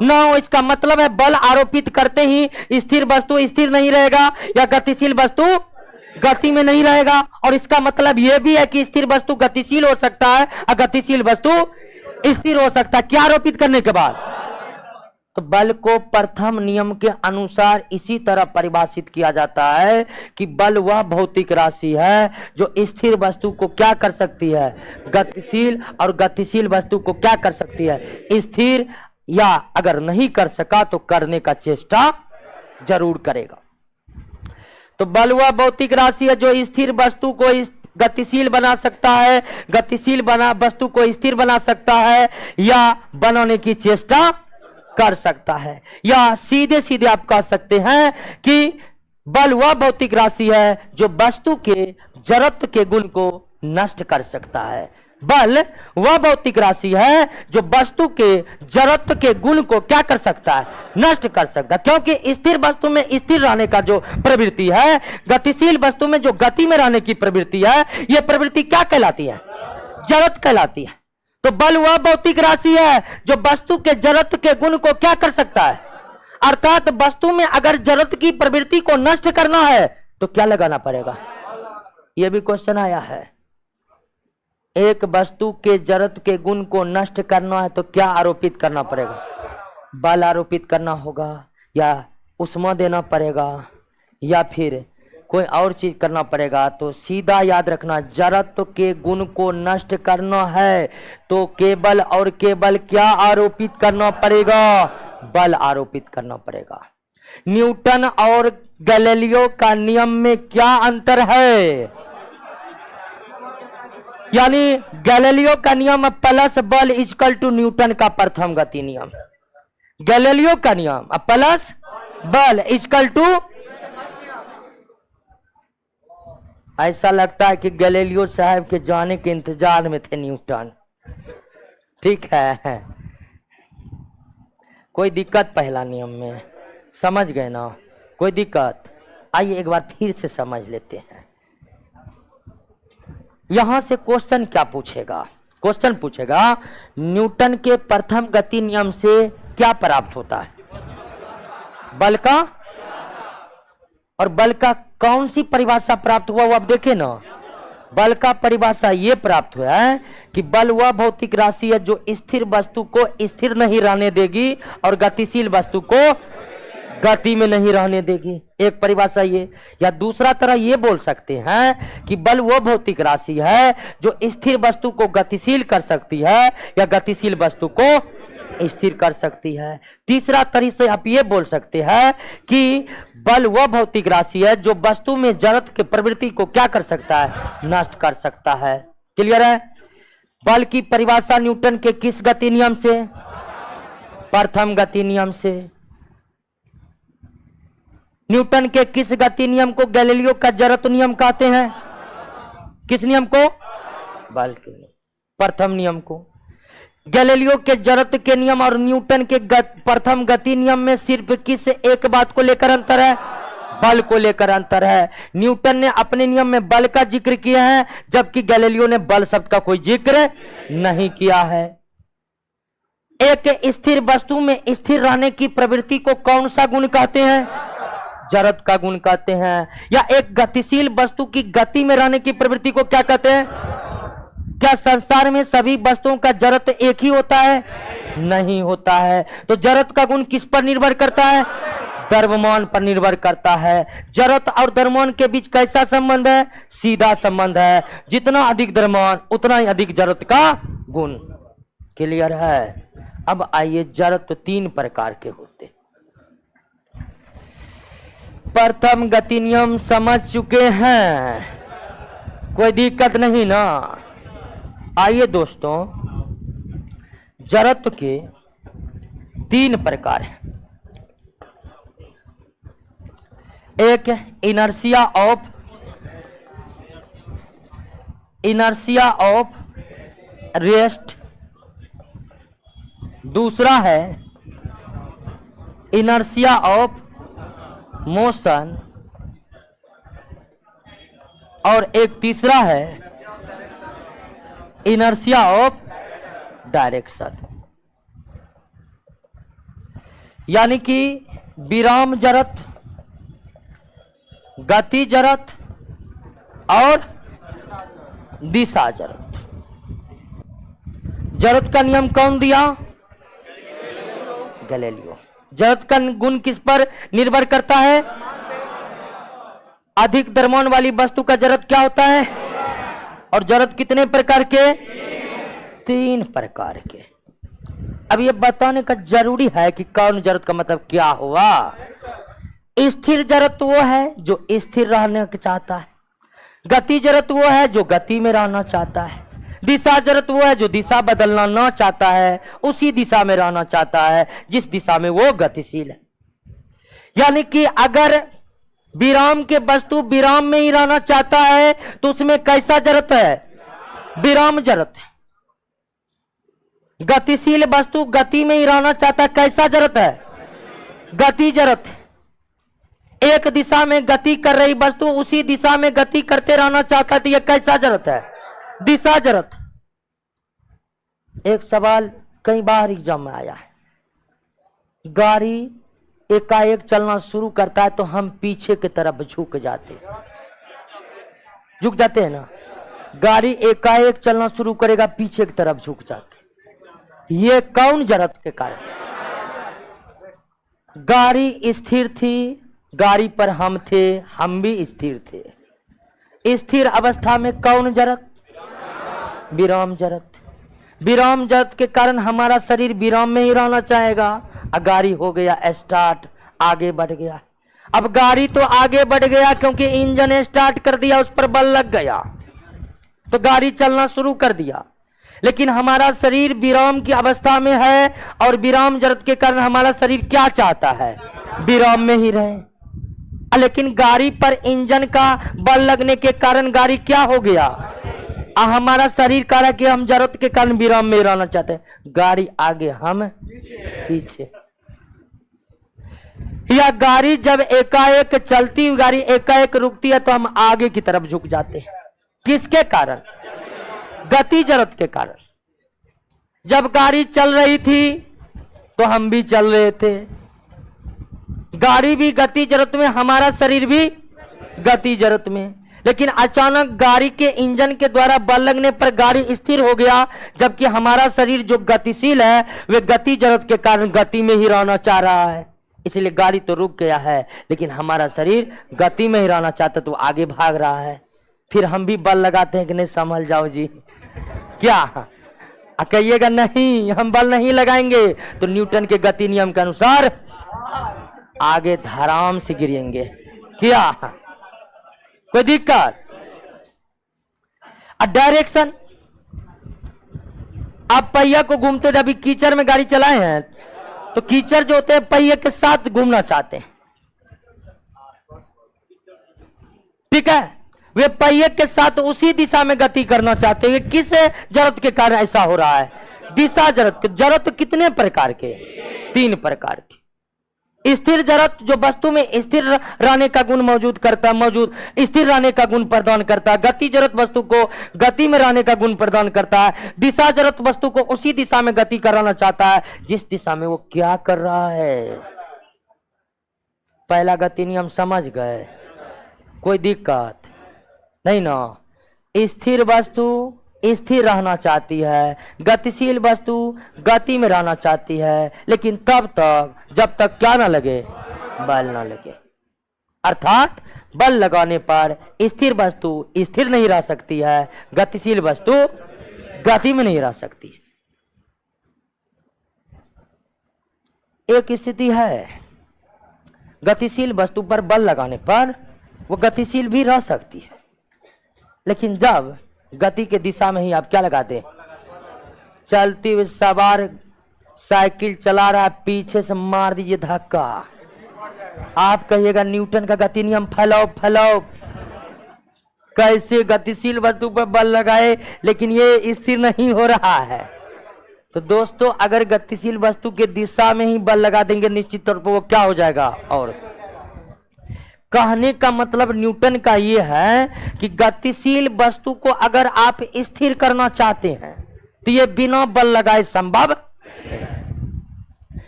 ना हो। इसका मतलब है बल आरोपित करते ही स्थिर वस्तु स्थिर नहीं रहेगा या गतिशील वस्तु गति में नहीं रहेगा। और इसका मतलब यह भी है कि स्थिर वस्तु गतिशील हो सकता है और गतिशील वस्तु स्थिर हो सकता है, क्या आरोपित करने के बाद? तो बल को प्रथम नियम के अनुसार इसी तरह परिभाषित किया जाता है कि बल वह भौतिक राशि है जो स्थिर वस्तु को क्या कर सकती है? गतिशील, और गतिशील वस्तु को क्या कर सकती है? स्थिर, या अगर नहीं कर सका तो करने का चेष्टा जरूर करेगा। तो बल वह भौतिक राशि है जो स्थिर वस्तु को गतिशील बना सकता है, गतिशील बना वस्तु को स्थिर बना सकता है या बनाने की चेष्टा कर सकता है। या सीधे सीधे आप कह सकते हैं कि बल वह भौतिक राशि है जो वस्तु के जरत के गुण को नष्ट कर सकता है। बल वह भौतिक राशि है जो वस्तु के जरत के गुण को क्या कर सकता है? नष्ट कर सकता है। क्योंकि स्थिर वस्तु में स्थिर रहने का जो प्रवृत्ति है, गतिशील वस्तु में जो गति में रहने की प्रवृत्ति है, यह प्रवृत्ति क्या कहलाती है? जरत कहलाती है। तो बल वह भौतिक राशि है जो वस्तु के जरत के गुण को क्या कर सकता है? अर्थात वस्तु में अगर जरत की प्रवृत्ति को नष्ट करना है तो क्या लगाना पड़ेगा? यह भी क्वेश्चन आया है। एक वस्तु के जड़त्व के गुण को नष्ट करना है तो क्या आरोपित करना पड़ेगा? बल आरोपित करना होगा, या उष्मा देना पड़ेगा, या फिर कोई और चीज करना पड़ेगा। तो सीधा याद रखना, जड़त्व के गुण को नष्ट करना है तो केवल और केवल क्या आरोपित करना पड़ेगा? बल आरोपित करना पड़ेगा। न्यूटन और गैलीलियो का नियम में क्या अंतर है? यानी गैलीलियो का नियम प्लस बल इक्वल टू न्यूटन का प्रथम गति नियम। गैलीलियो का नियम प्लस बल इक्वल टू, ऐसा लगता है कि गैलीलियो साहब के जाने के इंतजार में थे न्यूटन। ठीक है, कोई दिक्कत पहला नियम में? समझ गए ना? कोई दिक्कत? आइए एक बार फिर से समझ लेते हैं। यहां से क्वेश्चन क्या पूछेगा? क्वेश्चन पूछेगा न्यूटन के प्रथम गति नियम से क्या प्राप्त होता है? बल का। और बल का कौन सी परिभाषा प्राप्त हुआ वो आप देखें ना। बल का परिभाषा ये प्राप्त हुआ है कि बल वह भौतिक राशि है जो स्थिर वस्तु को स्थिर नहीं रहने देगी और गतिशील वस्तु को गति में नहीं रहने देगी। एक परिभाषा ये। या दूसरा तरह ये बोल सकते हैं कि बल वो भौतिक राशि है जो स्थिर वस्तु को गतिशील कर सकती है या गतिशील वस्तु को स्थिर कर सकती है। तीसरा तरीके से आप ये बोल सकते हैं कि बल वह भौतिक राशि है जो वस्तु में जड़त्व की प्रवृत्ति को क्या कर सकता है? नष्ट कर सकता है। क्लियर है? बल की परिभाषा न्यूटन के किस गति नियम से? प्रथम गति नियम से। न्यूटन के किस गति नियम को गैलीलियो का जड़त्व नियम कहते हैं? किस नियम को? बल के नियम, प्रथम नियम को। गैलीलियो के जड़त्व के नियम और न्यूटन के प्रथम गति नियम में सिर्फ किस एक बात को लेकर अंतर है? बल को लेकर अंतर है। न्यूटन ने अपने नियम में बल का जिक्र किया है जबकि गैलीलियो ने बल शब्द का कोई जिक्र नहीं किया है। एक स्थिर वस्तु में स्थिर रहने की प्रवृत्ति को कौन सा गुण कहते हैं? जड़त्व का गुण कहते हैं। या एक गतिशील वस्तु की गति में रहने की प्रवृत्ति को क्या कहते हैं? क्या संसार में सभी वस्तुओं का जड़त्व एक ही होता है? नहीं होता है। तो जड़त्व का गुण किस पर निर्भर करता है? द्रव्यमान पर निर्भर करता है। जड़त्व और द्रव्यमान के बीच कैसा संबंध है? सीधा संबंध है। जितना अधिक द्रव्यमान उतना ही अधिक जड़त्व का गुण। क्लियर है? अब आइए, जड़त्व तीन प्रकार के होते। प्रथम गति नियम समझ चुके हैं? कोई दिक्कत नहीं ना? आइए दोस्तों, जड़त्व के तीन प्रकार हैं। एक इनर्शिया ऑफ रेस्ट, दूसरा है इनर्शिया ऑफ मोशन, और एक तीसरा है इनर्शिया ऑफ डायरेक्शन। यानी कि विराम जड़त्व, गति जड़त्व और दिशा जड़त्व। जड़त्व का नियम कौन दिया? गैलीलियो। जड़त्व का गुण किस पर निर्भर करता है? अधिक द्रव्यमान वाली वस्तु का जड़त्व क्या होता है? और जड़त्व कितने प्रकार के? तीन प्रकार के। अब ये बताने का जरूरी है कि कौन जड़त्व का मतलब क्या हुआ। स्थिर जड़त्व वो है जो स्थिर रहना चाहता है। गति जड़त्व वो है जो गति में रहना चाहता है। दिशा जड़त्व वो है जो दिशा बदलना ना चाहता है, उसी दिशा में रहना चाहता है जिस दिशा में वो गतिशील है। यानी कि अगर विराम के वस्तु विराम में ही रहना चाहता है तो उसमें कैसा जड़त्व है? विराम जड़त्व है। गतिशील वस्तु गति में ही रहना चाहता है, कैसा जड़त्व है? गति जड़त्व है। एक दिशा में गति कर रही वस्तु उसी दिशा में गति करते रहना चाहता है तो यह कैसा जड़त्व है? दिशा जड़त्व। एक सवाल कई बार एग्जाम में आया है। गाड़ी एकाएक चलना शुरू करता है तो हम पीछे की तरफ झुक जाते हैं ना। गाड़ी एकाएक चलना शुरू करेगा, पीछे की तरफ झुक जाते। ये कौन जरूरत के कारण? गाड़ी स्थिर थी, गाड़ी पर हम थे, हम भी स्थिर थे। स्थिर अवस्था में कौन जरूरत? विराम जरूरत। विराम जरूरत के कारण हमारा शरीर विराम में ही रहना चाहेगा। गाड़ी हो गया स्टार्ट, आगे बढ़ गया। अब गाड़ी तो आगे बढ़ गया क्योंकि इंजन स्टार्ट कर दिया, उस पर बल लग गया तो गाड़ी चलना शुरू कर दिया। लेकिन हमारा शरीर विराम की अवस्था में है और विराम जरूरत के कारण हमारा शरीर क्या चाहता है? विराम में ही रहे। लेकिन गाड़ी पर इंजन का बल लगने के कारण गाड़ी क्या हो गया? हमारा शरीर कह रहा है कि हम जरूरत के कारण विराम में रहना चाहते हैं। गाड़ी आगे, हम पीछे। या गाड़ी जब एकाएक चलती हुई गाड़ी एकाएक रुकती है तो हम आगे की तरफ झुक जाते हैं। किसके कारण? गति जरूरत के कारण। जब गाड़ी चल रही थी तो हम भी चल रहे थे। गाड़ी भी गति जरूरत में, हमारा शरीर भी गति जरूरत में। लेकिन अचानक गाड़ी के इंजन के द्वारा बल लगने पर गाड़ी स्थिर हो गया, जबकि हमारा शरीर जो गतिशील है वे गति जरूरत के कारण गति में ही रहना चाह रहा है। इसलिए गाड़ी तो रुक गया है लेकिन हमारा शरीर गति में ही रहना चाहता तो आगे भाग रहा है। फिर हम भी बल लगाते हैं कि नहीं संभल जाओ जी, क्या कहिएगा? नहीं, हम बल नहीं लगाएंगे तो न्यूटन के गति नियम के अनुसार आगे धड़ाम से गिरेंगे। क्या कोई दिक्कत? डायरेक्शन, आप पहिया को घूमते जब कीचड़ में गाड़ी चलाए हैं तो कीचड़ जो होते हैं पहिए के साथ घूमना चाहते हैं, ठीक है? वे पहिए के साथ उसी दिशा में गति करना चाहते हैं। किस जरूरत के कारण ऐसा हो रहा है? दिशा जरूरत। जरूरत कितने प्रकार के? 3 प्रकार के। स्थिर जरूरत जो वस्तु में स्थिर रहने का गुण मौजूद करता है, स्थिर रहने का गुण प्रदान करता है। गति जरूरत वस्तु को गति में रहने का गुण प्रदान करता है। दिशा जरूरत वस्तु को उसी दिशा में गति कराना चाहता है जिस दिशा में वो क्या कर रहा है। पहला गति नियम समझ गए? कोई दिक्कत नहीं ना? स्थिर वस्तु स्थिर रहना चाहती है, गतिशील वस्तु गति में रहना चाहती है, लेकिन तब तक जब तक क्या ना लगे? बल ना लगे। अर्थात बल लगाने पर स्थिर वस्तु स्थिर नहीं रह सकती है, गतिशील वस्तु गति में नहीं रह सकती। एक स्थिति है गतिशील वस्तु पर बल लगाने पर वो गतिशील भी रह सकती है, लेकिन जब गति के दिशा में ही आप क्या लगाते? चलती हुई सवार साइकिल चला रहा है, पीछे से मार दीजिए धक्का। आप कहिएगा न्यूटन का गति नियम फैलाओ फैलाओ। कैसे गतिशील वस्तु पर बल लगाए लेकिन ये स्थिर नहीं हो रहा है? तो दोस्तों, अगर गतिशील वस्तु के दिशा में ही बल लगा देंगे निश्चित तौर पर वो क्या हो जाएगा? और कहने का मतलब न्यूटन का ये है कि गतिशील वस्तु को अगर आप स्थिर करना चाहते हैं तो ये बिना बल लगाए संभव,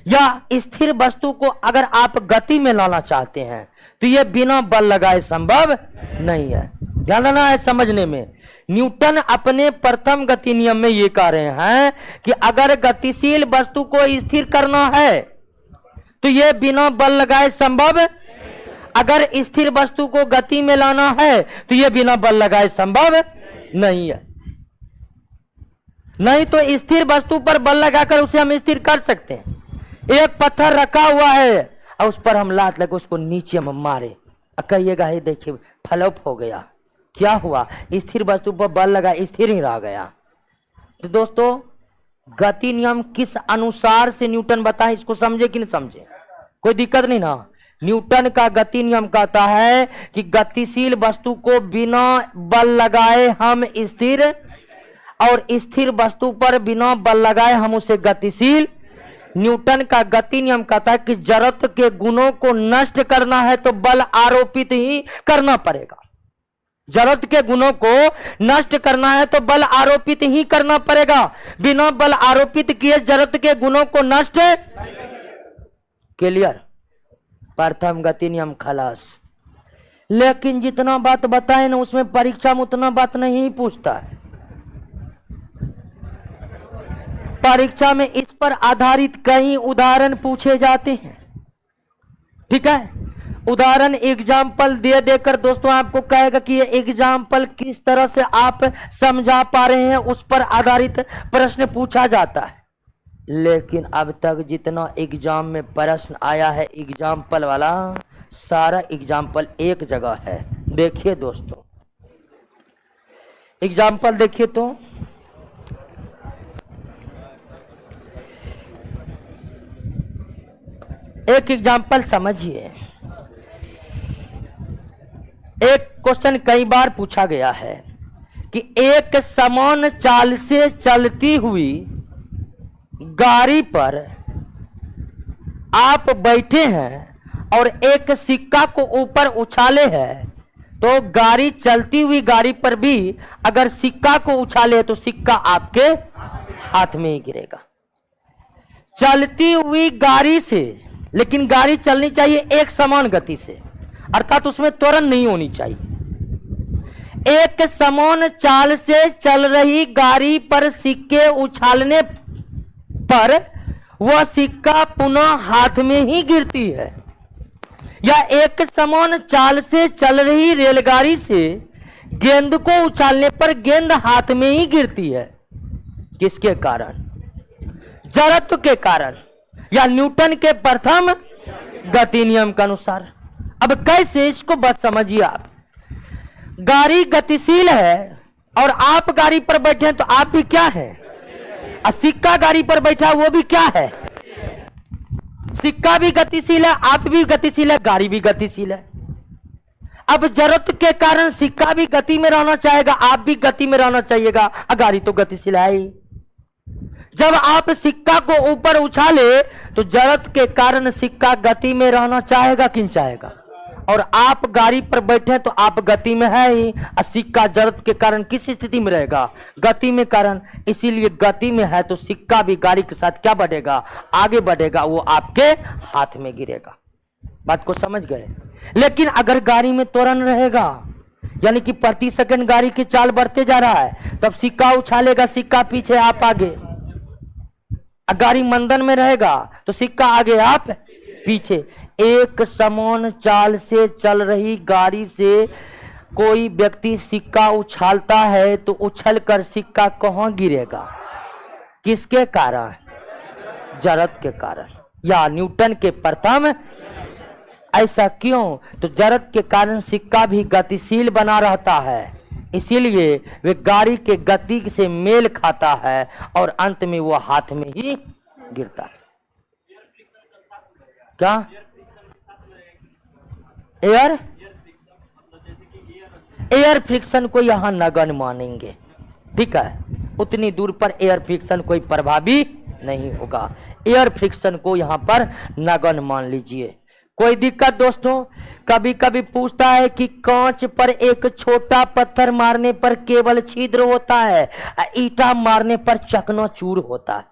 या स्थिर वस्तु को अगर आप गति में लाना चाहते हैं तो ये बिना बल लगाए संभव नहीं है। ध्यान देना है समझने में। न्यूटन अपने प्रथम गति नियम में ये कह रहे हैं कि अगर गतिशील वस्तु को स्थिर करना है तो ये बिना बल लगाए संभव, अगर स्थिर वस्तु को गति में लाना है तो यह बिना बल लगाए संभव नहीं है। नहीं तो स्थिर वस्तु पर बल लगाकर उसे हम स्थिर कर सकते हैं। एक पत्थर रखा हुआ है और उस पर हम लात लगे उसको नीचे हम मारे, कहिएगा हे देखिए फ्लॉप हो गया। क्या हुआ? स्थिर वस्तु पर बल लगा, स्थिर ही रह गया। तो दोस्तों, गति नियम किस अनुसार से न्यूटन बताए, इसको समझे कि नहीं समझे? कोई दिक्कत नहीं ना? न्यूटन का गति नियम कहता है कि गतिशील वस्तु को बिना बल लगाए हम स्थिर, और स्थिर वस्तु पर बिना बल लगाए हम उसे गतिशील। न्यूटन का गति नियम कहता है कि जरूरत के गुणों को नष्ट करना है तो बल आरोपित ही करना पड़ेगा। जरूरत के गुणों को नष्ट करना है तो बल आरोपित ही करना पड़ेगा। बिना बल आरोपित किए जरूरत के गुणों को नष्ट। क्लियर? प्रथम गति नियम खलास। लेकिन जितना बात बताए ना उसमें परीक्षा में उतना बात नहीं पूछता है। परीक्षा में इस पर आधारित कई उदाहरण पूछे जाते हैं। ठीक है, उदाहरण एग्जाम्पल दे देकर दोस्तों आपको कहेगा कि ये एग्जाम्पल किस तरह से आप समझा पा रहे हैं, उस पर आधारित प्रश्न पूछा जाता है। लेकिन अब तक जितना एग्जाम में प्रश्न आया है एग्जाम्पल वाला, सारा एग्जाम्पल एक जगह है। देखिए दोस्तों, एग्जाम्पल देखिए तो एक एग्जाम्पल समझिए। एक क्वेश्चन कई बार पूछा गया है कि एक समान चाल से चलती हुई गाड़ी पर आप बैठे हैं और एक सिक्का को ऊपर उछाले हैं, तो गाड़ी चलती हुई गाड़ी पर भी अगर सिक्का को उछाले तो सिक्का आपके हाथ में ही गिरेगा। चलती हुई गाड़ी से, लेकिन गाड़ी चलनी चाहिए एक समान गति से, अर्थात उसमें त्वरण नहीं होनी चाहिए। एक समान चाल से चल रही गाड़ी पर सिक्के उछालने पर वह सिक्का पुनः हाथ में ही गिरती है, या एक समान चाल से चल रही रेलगाड़ी से गेंद को उछालने पर गेंद हाथ में ही गिरती है। किसके कारण? जड़त्व के कारण या न्यूटन के प्रथम गति नियम के अनुसार। अब कैसे, इसको बस समझिए आप। गाड़ी गतिशील है और आप गाड़ी पर बैठे हैं तो आप भी क्या है? सिक्का गाड़ी पर बैठा वो भी क्या है? सिक्का भी गतिशील है, आप भी गतिशील है, गाड़ी भी गतिशील है। अब जरूरत के कारण सिक्का भी गति में रहना चाहेगा, आप भी गति में रहना चाहिएगा, गाड़ी तो गतिशील है ही। जब आप सिक्का को ऊपर उछाले तो जरूरत के कारण सिक्का गति में रहना चाहेगा कि नहीं चाहेगा? और आप गाड़ी पर बैठे तो आप गति में है ही, और सिक्का जरूरत के कारण किस स्थिति में रहेगा? गति में कारण। इसीलिए गति में है तो सिक्का भी गाड़ी के साथ क्या बढ़ेगा? आगे बढ़ेगा, वो आपके हाथ में गिरेगा। बात को समझ गए? लेकिन अगर गाड़ी में त्वरण रहेगा, यानी कि प्रति सेकंड गाड़ी की चाल बढ़ते जा रहा है, तब सिक्का उछालेगा, सिक्का पीछे आप आगे। गाड़ी मंदन में रहेगा तो सिक्का आगे आप पीछे। एक समान चाल से चल रही गाड़ी से कोई व्यक्ति सिक्का उछालता है तो उछलकर सिक्का कहां गिरेगा? किसके कारण? जड़त्व के कारण या न्यूटन के प्रथम। ऐसा क्यों? तो जड़त्व के कारण सिक्का भी गतिशील बना रहता है, इसीलिए वे गाड़ी के गति से मेल खाता है और अंत में वो हाथ में ही गिरता है। क्या? एयर फ्रिक्शन को यहां नगण्य मानेंगे। ठीक है, उतनी दूर पर एयर फ्रिक्शन कोई प्रभावी नहीं होगा। एयर फ्रिक्शन को यहां पर नगण्य मान लीजिए। कोई दिक्कत दोस्तों? कभी कभी पूछता है कि कांच पर एक छोटा पत्थर मारने पर केवल छिद्र होता है, ईंटा मारने पर चकनाचूर होता है।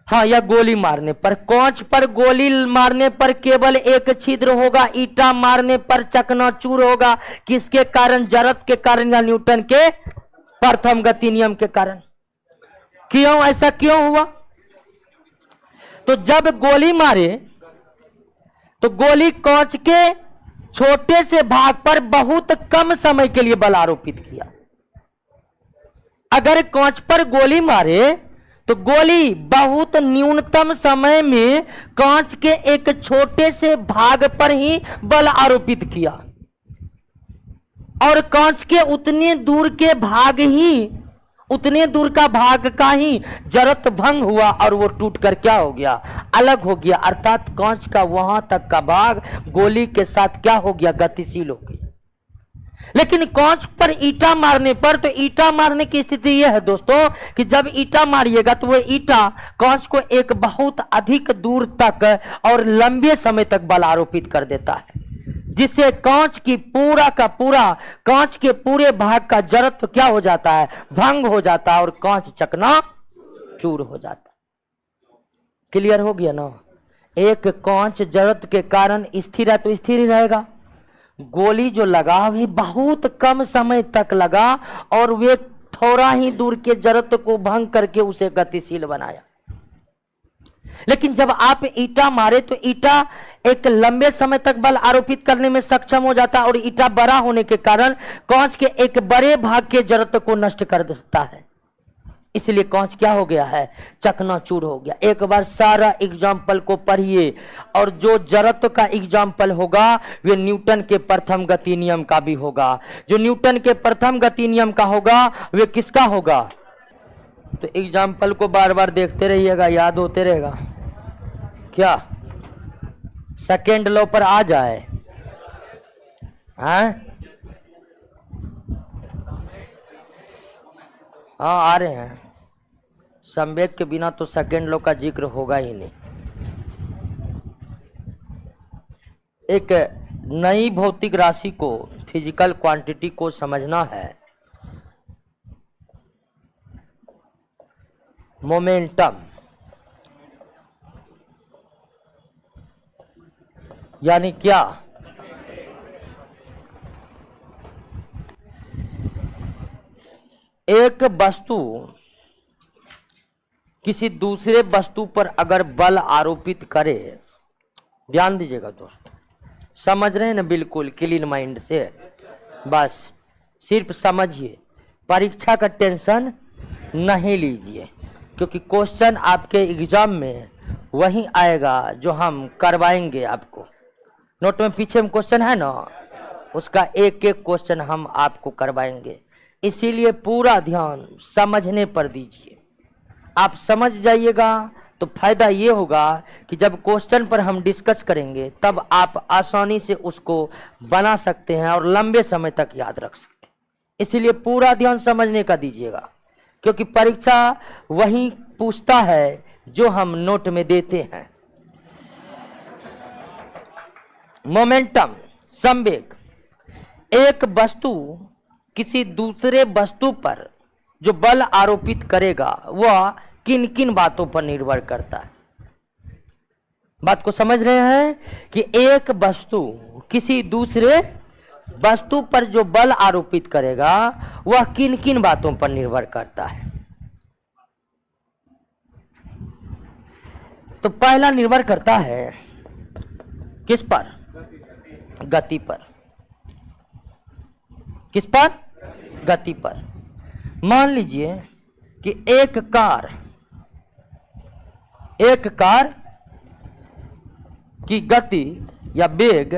हाँ, या गोली मारने पर। कांच पर गोली मारने पर केवल एक छिद्र होगा, ईंटा मारने पर चकनाचूर होगा। किसके कारण? जड़त्व के कारण या न्यूटन के प्रथम गति नियम के कारण। क्यों? ऐसा क्यों हुआ? तो जब गोली मारे तो गोली कांच के छोटे से भाग पर बहुत कम समय के लिए बल आरोपित किया। अगर कांच पर गोली मारे तो गोली बहुत न्यूनतम समय में कांच के एक छोटे से भाग पर ही बल आरोपित किया, और कांच के उतने दूर के भाग ही, उतने दूर का भाग का ही जड़त्व भंग हुआ और वो टूट कर क्या हो गया? अलग हो गया। अर्थात कांच का वहां तक का भाग गोली के साथ क्या हो गया? गतिशील हो गया। लेकिन कांच पर ईंटा मारने पर, तो ईंटा मारने की स्थिति यह है दोस्तों कि जब ईंटा मारिएगा तो वो ईंटा कांच को एक बहुत अधिक दूर तक और लंबे समय तक बल आरोपित कर देता है, जिससे कांच की पूरा का पूरा, कांच के पूरे भाग का जड़त्व क्या हो जाता है? भंग हो जाता है और कांच चकनाचूर हो जाता है। क्लियर हो गया ना? एक कांच जड़त्व के कारण स्थिर है तो स्थिर ही रहेगा, गोली जो लगा वे बहुत कम समय तक लगा और वे थोड़ा ही दूर के जरूरत को भंग करके उसे गतिशील बनाया। लेकिन जब आप ईटा मारे तो ईटा एक लंबे समय तक बल आरोपित करने में सक्षम हो जाता है और ईटा बड़ा होने के कारण कांच के एक बड़े भाग के जरूरत को नष्ट कर देता है। इसलिए कांच क्या हो गया है, चकनाचूर हो गया। एक बार सारा एग्जाम्पल को पढ़िए और जो जरूरत का एग्जाम्पल होगा वे न्यूटन के प्रथम गति नियम का भी होगा। जो न्यूटन के प्रथम गति नियम का होगा वे किसका होगा? तो एग्जाम्पल को बार बार देखते रहिएगा, याद होते रहेगा। क्या सेकेंड लॉ पर आ जाए? हाँ आ रहे हैं। संवेग के बिना तो सेकेंड लॉ का जिक्र होगा ही नहीं। एक नई भौतिक राशि को, फिजिकल क्वांटिटी को समझना है। मोमेंटम यानी क्या? एक वस्तु किसी दूसरे वस्तु पर अगर बल आरोपित करे, ध्यान दीजिएगा दोस्त, समझ रहे हैं ना? बिल्कुल क्लीन माइंड से, बस सिर्फ समझिए, परीक्षा का टेंशन नहीं लीजिए, क्योंकि क्वेश्चन आपके एग्जाम में वही आएगा जो हम करवाएंगे आपको। नोट में पीछे में क्वेश्चन है ना, उसका एक एक क्वेश्चन हम आपको करवाएंगे। इसीलिए पूरा ध्यान समझने पर दीजिए। आप समझ जाइएगा तो फायदा ये होगा कि जब क्वेश्चन पर हम डिस्कस करेंगे तब आप आसानी से उसको बना सकते हैं और लंबे समय तक याद रख सकते हैं। इसीलिए पूरा ध्यान समझने का दीजिएगा, क्योंकि परीक्षा वही पूछता है जो हम नोट में देते हैं। मोमेंटम, संवेग, एक वस्तु किसी दूसरे वस्तु पर जो बल आरोपित करेगा वह किन किन बातों पर निर्भर करता है। बात को समझ रहे हैं कि एक वस्तु किसी दूसरे वस्तु पर जो बल आरोपित करेगा वह किन किन बातों पर निर्भर करता है। तो पहला निर्भर करता है किस पर? गति पर। किस पर? गति पर। मान लीजिए कि एक कार की गति या वेग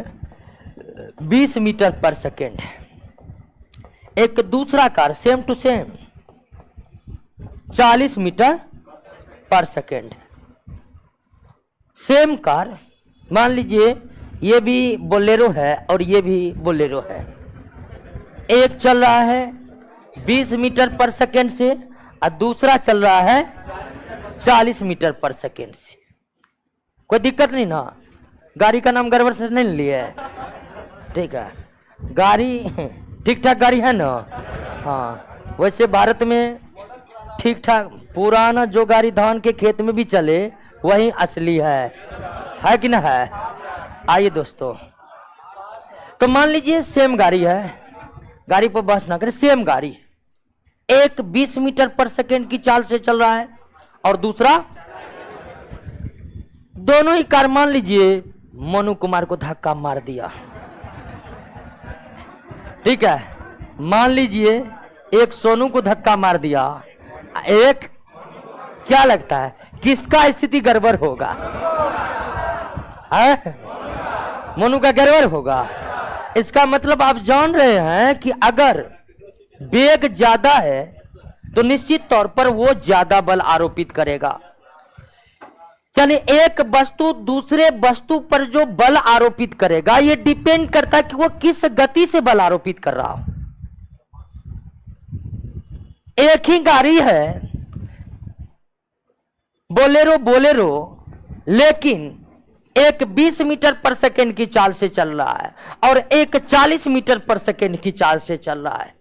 20 मीटर पर सेकेंड है। एक दूसरा car same to same 40 metre पर सेकेंड है। सेम कार, मान लीजिए ये भी बोलेरो है और ये भी बोलेरो है। एक चल रहा है 20 मीटर पर सेकेंड से और दूसरा चल रहा है 40 मीटर पर सेकेंड से। कोई दिक्कत नहीं ना? गाड़ी का नाम गड़बड़ से नहीं लिया है? ठीक है, गाड़ी ठीक ठाक गाड़ी है ना? हाँ, वैसे भारत में ठीक ठाक पुराना जो गाड़ी धान के खेत में भी चले वही असली है कि ना है? आइए दोस्तों, तो मान लीजिए सेम गाड़ी है, गाड़ी पर बहस ना करें, सेम गाड़ी, एक 20 मीटर पर सेकेंड की चाल से चल रहा है और दूसरा, दोनों ही कार मान लीजिए मोनू कुमार को धक्का मार दिया। ठीक है, मान लीजिए एक सोनू को धक्का मार दिया, एक, क्या लगता है किसका स्थिति गड़बड़ होगा? मोनू का गड़बड़ होगा। इसका मतलब आप जान रहे हैं कि अगर वेग ज्यादा है तो निश्चित तौर पर वो ज्यादा बल आरोपित करेगा। यानी एक वस्तु दूसरे वस्तु पर जो बल आरोपित करेगा ये डिपेंड करता है कि वो किस गति से बल आरोपित कर रहा हो। एक ही गाड़ी है, बोलेरो, लेकिन एक 20 मीटर पर सेकेंड की चाल से चल रहा है और एक 40 मीटर पर सेकेंड की चाल से चल रहा है।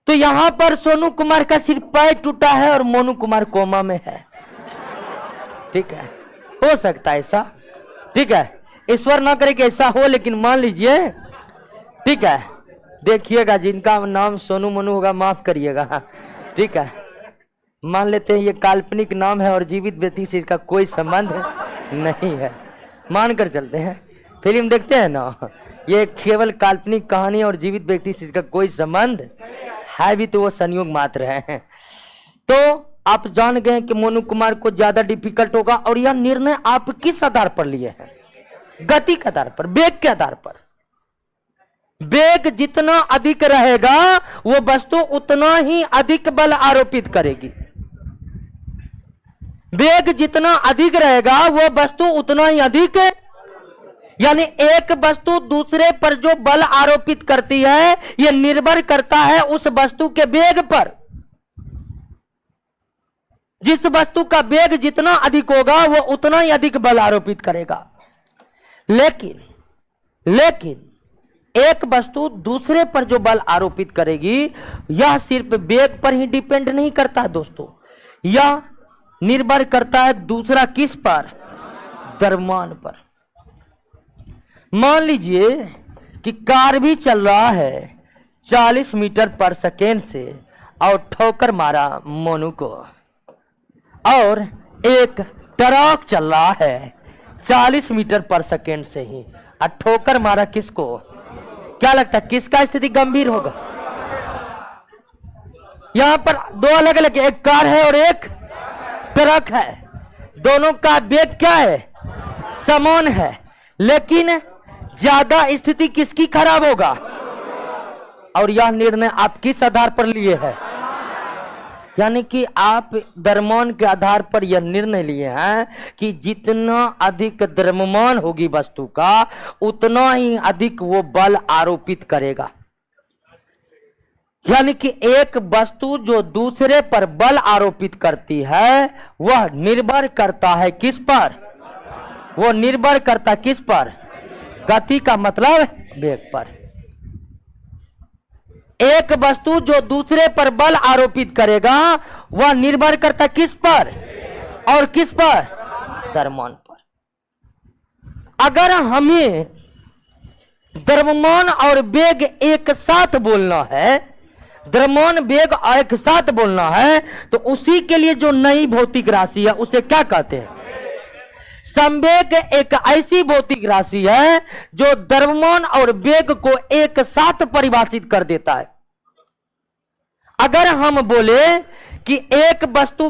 तो यहां पर सोनू कुमार का सिर्फ पैर टूटा है और मोनू कुमार कोमा में है। ठीक है, हो सकता है ऐसा। ठीक है, ईश्वर ना करे कि ऐसा हो, लेकिन मान लीजिए ठीक है, देखिएगा जिनका नाम सोनू मोनू होगा माफ करिएगा, ठीक है। मान लेते हैं ये काल्पनिक नाम है और जीवित व्यक्ति से इसका कोई संबंध नहीं है, मान कर चलते हैं। फिल्म देखते हैं ना, ये केवल काल्पनिक कहानी और जीवित व्यक्ति से इसका कोई संबंध है भी तो वो संयोग मात्र है। तो आप जान गए कि मोनू कुमार को ज्यादा डिफिकल्ट होगा, और यह निर्णय आप किस आधार पर लिए हैं? गति के आधार पर, वेग के आधार पर। वेग जितना अधिक रहेगा वो वस्तु उतना ही अधिक बल आरोपित करेगी। वेग जितना अधिक रहेगा वो वस्तु उतना ही अधिक, यानी एक वस्तु दूसरे पर जो बल आरोपित करती है यह निर्भर करता है उस वस्तु के वेग पर। जिस वस्तु का वेग जितना अधिक होगा वो उतना ही अधिक बल आरोपित करेगा। लेकिन एक वस्तु दूसरे पर जो बल आरोपित करेगी यह सिर्फ वेग पर ही डिपेंड नहीं करता है दोस्तों, यह निर्भर करता है दूसरा किस पर? द्रव्यमान पर। मान लीजिए कि कार भी चल रहा है 40 मीटर पर सेकेंड से और ठोकर मारा मोनू को, और एक ट्रक चल रहा है 40 मीटर पर सेकेंड से ही और ठोकर मारा किसको? क्या लगता है किसका स्थिति गंभीर होगा? यहां पर दो अलग अलग, एक कार है और एक ट्रक है, दोनों का वेग क्या है? समान है, लेकिन ज्यादा स्थिति किसकी खराब होगा? और यह निर्णय आप किस आधार पर लिए हैं? यानी कि आप द्रव्यमान के आधार पर यह निर्णय लिए हैं कि जितना अधिक द्रव्यमान होगी वस्तु का उतना ही अधिक वो बल आरोपित करेगा। यानी कि एक वस्तु जो दूसरे पर बल आरोपित करती है वह निर्भर करता है किस पर? वो निर्भर करता किस पर? गति का मतलब वेग पर। एक वस्तु जो दूसरे पर बल आरोपित करेगा वह निर्भर करता किस पर? और किस पर? द्रव्यमान पर। अगर हमें द्रव्यमान और वेग एक साथ बोलना है, द्रव्यमान वेग एक साथ बोलना है, तो उसी के लिए जो नई भौतिक राशि है उसे क्या कहते हैं? संवेग एक ऐसी भौतिक राशि है जो द्रव्यमान और वेग को एक साथ परिभाषित कर देता है। अगर हम बोले कि एक वस्तु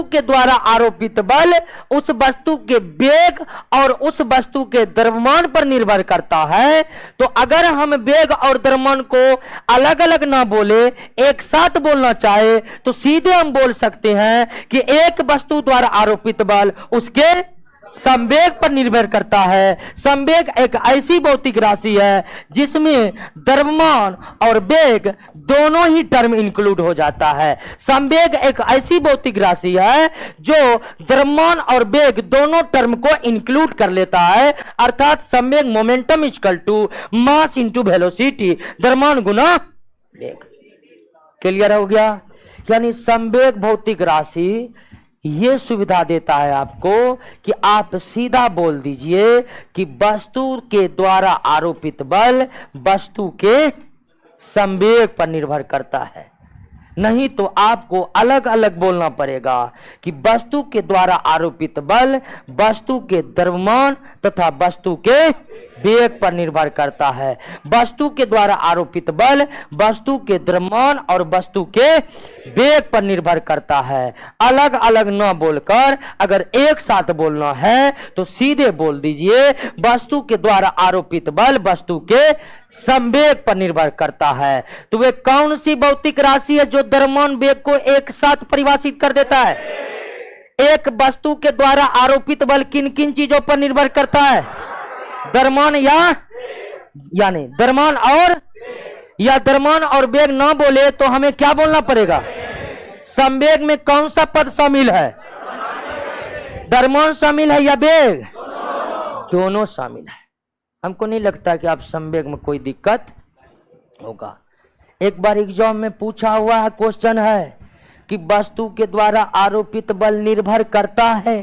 के द्वारा आरोपित बल उस वस्तु के वेग और उस वस्तु के द्रव्यमान पर निर्भर करता है, तो अगर हम वेग और द्रव्यमान को अलग अलग ना बोले एक साथ बोलना चाहे तो सीधे हम बोल सकते हैं कि एक वस्तु द्वारा आरोपित बल उसके संवेग पर निर्भर करता है। संवेग एक ऐसी भौतिक राशि है जिसमें द्रव्यमान और वेग दोनों ही टर्म इंक्लूड हो जाता है। संवेग एक ऐसी भौतिक राशि है जो द्रव्यमान और वेग दोनों टर्म को इंक्लूड कर लेता है, अर्थात संवेग momentum equal to mass into velocity, द्रव्यमान गुना वेग। क्लियर हो गया? यानी संवेग भौतिक राशि ये सुविधा देता है आपको कि आप सीधा बोल दीजिए कि वस्तु के द्वारा आरोपित बल वस्तु के संवेग पर निर्भर करता है। नहीं तो आपको अलग अलग बोलना पड़ेगा कि वस्तु के द्वारा आरोपित बल वस्तु के द्रव्यमान तथा वस्तु के वेग पर निर्भर करता है। वस्तु के द्वारा आरोपित बल वस्तु के द्रव्यमान और वस्तु के वेग पर निर्भर करता है। अलग अलग न बोलकर अगर एक साथ बोलना है तो सीधे बोल दीजिए वस्तु के द्वारा आरोपित बल वस्तु के संवेग पर निर्भर करता है। तो वे कौन सी भौतिक राशि है जो द्रव्यमान वेग को एक साथ परिभाषित कर देता है? एक वस्तु के द्वारा आरोपित बल किन किन चीजों पर निर्भर करता है? द्रव्यमान यानी द्रव्यमान और वेग ना बोले तो हमें क्या बोलना पड़ेगा? संवेग में कौन सा पद शामिल है? द्रव्यमान शामिल है या वेग? दोनों शामिल है। हमको नहीं लगता कि आप संवेग में कोई दिक्कत होगा। एक बार एग्जाम में पूछा हुआ है, क्वेश्चन है कि वस्तु के द्वारा आरोपित बल निर्भर करता है,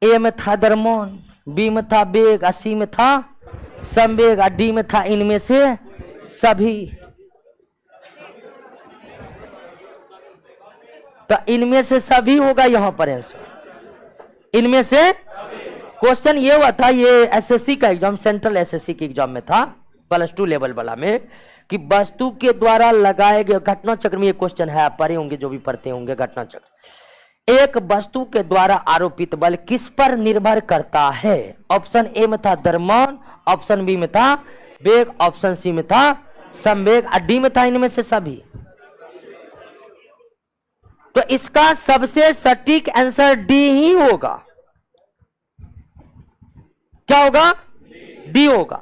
ए में था द्रव्यमान, बी में था वेग, सी में था संवेग डी में था इनमें से सभी। तो इनमें से सभी होगा यहां पर आंसर, इनमें से। क्वेश्चन ये हुआ था, ये एसएससी का एग्जाम, सेंट्रल एसएससी के एग्जाम में था, +2 लेवल वाला में, कि वस्तु के द्वारा लगाए गए घटना चक्र में ये क्वेश्चन है, आप पढ़े होंगे, जो भी पढ़ते होंगे घटना चक्र। एक वस्तु के द्वारा आरोपित बल किस पर निर्भर करता है? ऑप्शन ए में था द्रव्यमान, ऑप्शन बी में था वेग, ऑप्शन सी में था संवेग, और डी में था इनमें से सभी। तो इसका सबसे सटीक आंसर डी ही होगा। क्या होगा? डी होगा।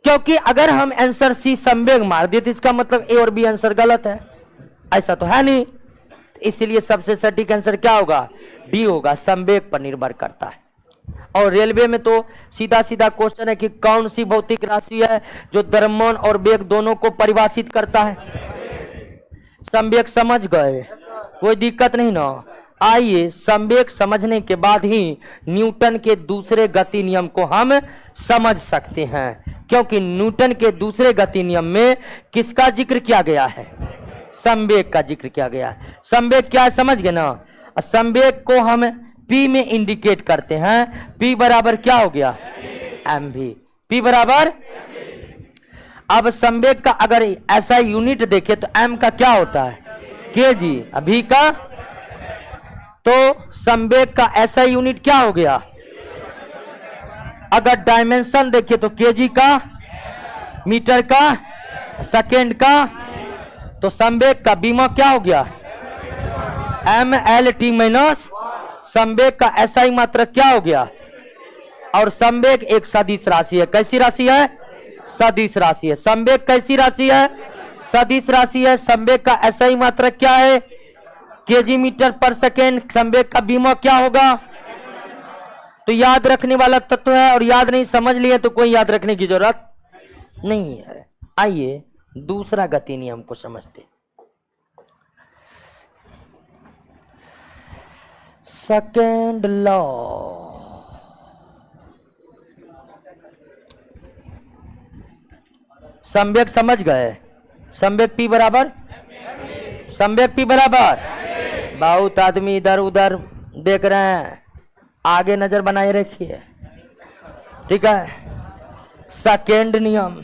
क्योंकि अगर हम आंसर सी संवेग मार दिए तो इसका मतलब ए और बी आंसर गलत है, ऐसा तो है नहीं। इसलिए सबसे सटीक आंसर क्या होगा? डी होगा, संवेग पर निर्भर करता है। और रेलवे में तो सीधा सीधा क्वेश्चन है कि कौन सी भौतिक राशि है जो द्रव्यमान और वेग दोनों को परिभाषित करता है। संवेग समझ गए? कोई दिक्कत नहीं ना। आइए, संवेग समझने के बाद ही न्यूटन के दूसरे गति नियम को हम समझ सकते हैं, क्योंकि न्यूटन के दूसरे गति नियम में किसका जिक्र किया गया है? संवेग का जिक्र किया गया है। संवेग क्या है समझ गए ना? संवेग को हम P में इंडिकेट करते हैं। P बराबर क्या हो गया? mv। P बराबर, अब संवेग का अगर ऐसा यूनिट देखे तो m का क्या होता है? kg। अभी का तो संवेग का ऐसा यूनिट क्या हो गया? अगर डायमेंशन देखिए तो kg का, मीटर का, सेकेंड का, तो संवेग का बीमा क्या हो गया? mlt माइनस संवेग का SI मात्रक क्या हो गया? और संवेग एक सदिश राशि है। कैसी राशि है? सदिश राशि है। संवेग कैसी राशि है? सदिश राशि है। संवेग का SI मात्रक क्या है? kg मीटर पर सेकेंड। संवेग का बीमा क्या होगा? तो याद रखने वाला तत्व है, और याद नहीं समझ लिए तो कोई याद रखने की जरूरत नहीं है। आइए दूसरा गति नियम को समझते। Second law. संवेग समझ गए? संवेग P बराबर, संवेग P बराबर, बहुत आदमी इधर उधर देख रहे हैं, आगे नजर बनाए रखिए, ठीक है। सेकेंड नियम,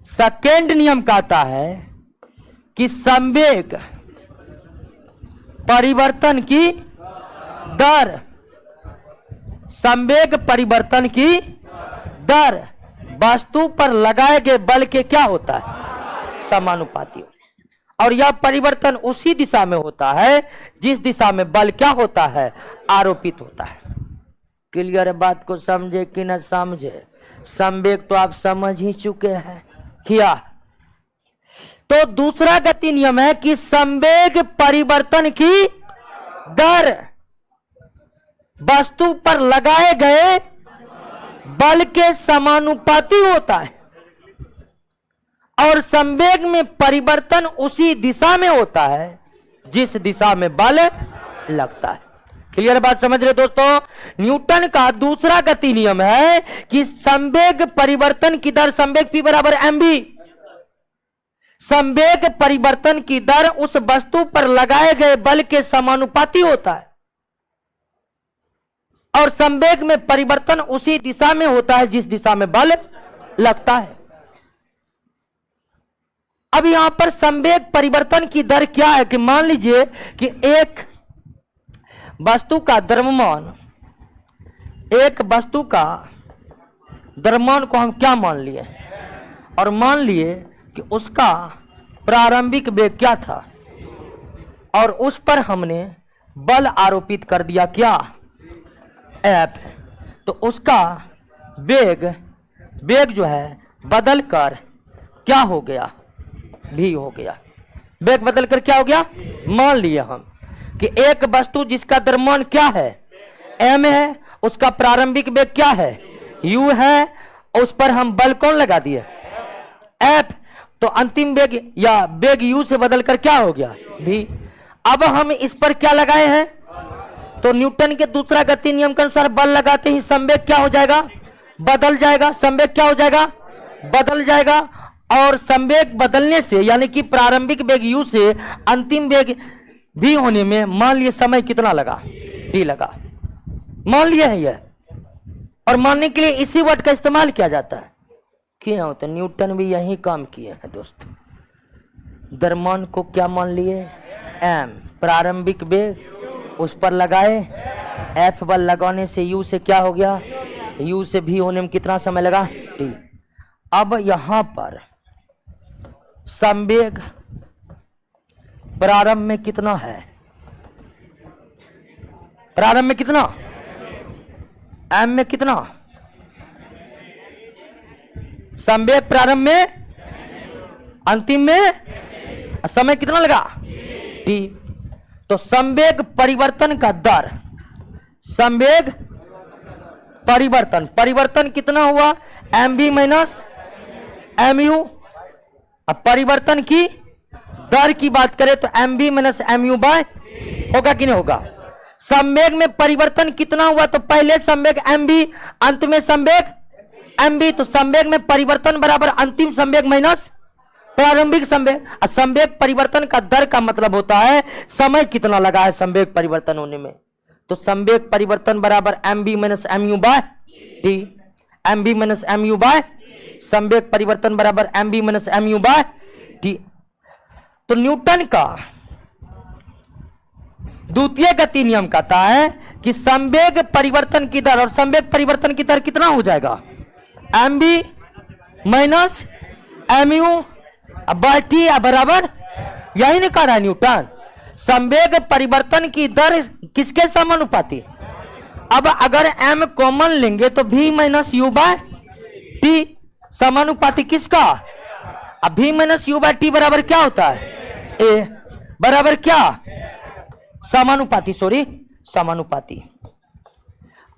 सेकेंड नियम कहता है कि संवेग परिवर्तन की दर, संवेग परिवर्तन की दर वस्तु पर लगाए गए बल के क्या होता है? समानुपाती। और यह परिवर्तन उसी दिशा में होता है जिस दिशा में बल क्या होता है? आरोपित होता है। क्लियर है? बात को समझे कि न समझे? संवेग तो आप समझ ही चुके हैं क्या? तो दूसरा गति नियम है कि संवेग परिवर्तन की दर वस्तु पर लगाए गए बल के समानुपाती होता है, और संवेग में परिवर्तन उसी दिशा में होता है जिस दिशा में बल लगता है। क्लियर बात समझ रहे दोस्तों? न्यूटन का दूसरा गति नियम है कि संवेग परिवर्तन की दर, संवेग P बराबर mv, संवेग परिवर्तन की दर उस वस्तु पर लगाए गए बल के समानुपाती होता है, और संवेग में परिवर्तन उसी दिशा में होता है जिस दिशा में बल लगता है। अब यहां पर संवेग परिवर्तन की दर क्या है कि मान लीजिए कि एक वस्तु का द्रव्यमान, एक वस्तु का द्रव्यमान को हम क्या मान लिए? और मान लिए कि उसका प्रारंभिक वेग क्या था, और उस पर हमने बल आरोपित कर दिया क्या? F। तो उसका वेग, वेग जो है बदल कर क्या हो गया? V हो गया। वेग बदल कर क्या हो गया? मान लिए हम कि एक वस्तु जिसका द्रव्यमान क्या है? m है, उसका प्रारंभिक वेग क्या है? u है, उस पर हम बल कौन लगा दिए? F। तो अंतिम वेग या वेग u से बदल कर क्या हो गया? v। अब हम इस पर क्या लगाए हैं? तो न्यूटन के दूसरा गति नियम के अनुसार बल लगाते ही संवेग क्या हो जाएगा? बदल जाएगा, संवेग क्या हो जाएगा, बदल जाएगा। और संवेग बदलने से यानी कि प्रारंभिक वेग u से अंतिम वेग v होने में मान लिए समय कितना लगा, t लगा, मान लिया है यह। और मानने के लिए इसी वर्ड का इस्तेमाल किया जाता है। क्यों होता है, न्यूटन भी यही काम किए हैं दोस्तों। द्रव्यमान को क्या मान लिए, m, प्रारंभिक वेग उस पर लगाए, F बल लगाने से u से क्या हो गया, u से v होने में कितना समय लगा, t। अब यहां पर संवेग प्रारंभ में कितना है, प्रारंभ में कितना, m में कितना, संवेग प्रारंभ में, अंतिम में समय कितना लगा, t। तो संवेग परिवर्तन का दर, संवेग परिवर्तन, परिवर्तन कितना हुआ, mv माइनस mu। अब परिवर्तन की दर की बात करें तो mv माइनस mu बाय होगा कि नहीं होगा। संवेग में परिवर्तन कितना हुआ, तो पहले संवेग mv, अंत में संवेग mv। तो संवेग में परिवर्तन बराबर अंतिम संवेग माइनस प्रारंभिक संवेग। संवेग परिवर्तन का दर का मतलब होता है समय कितना लगा है संवेग परिवर्तन होने में। तो संवेग परिवर्तन बराबर mv minus mu by t, mv minus mu by, संवेग परिवर्तन बराबर mv minus mu by t। तो न्यूटन का द्वितीय गति नियम कहता है कि संवेग परिवर्तन की दर, और संवेग परिवर्तन की दर कितना हो जाएगा, mv minus mu by t बराबर, यही नहीं कह रहा है न्यूटन, संवेग परिवर्तन की दर किसके समानुपाती। अब अगर m कॉमन लेंगे तो v minus u by t समानुपाती किसका, अब v minus u by t बराबर क्या होता है, a बराबर क्या, समानुपाती, सॉरी समानुपाती।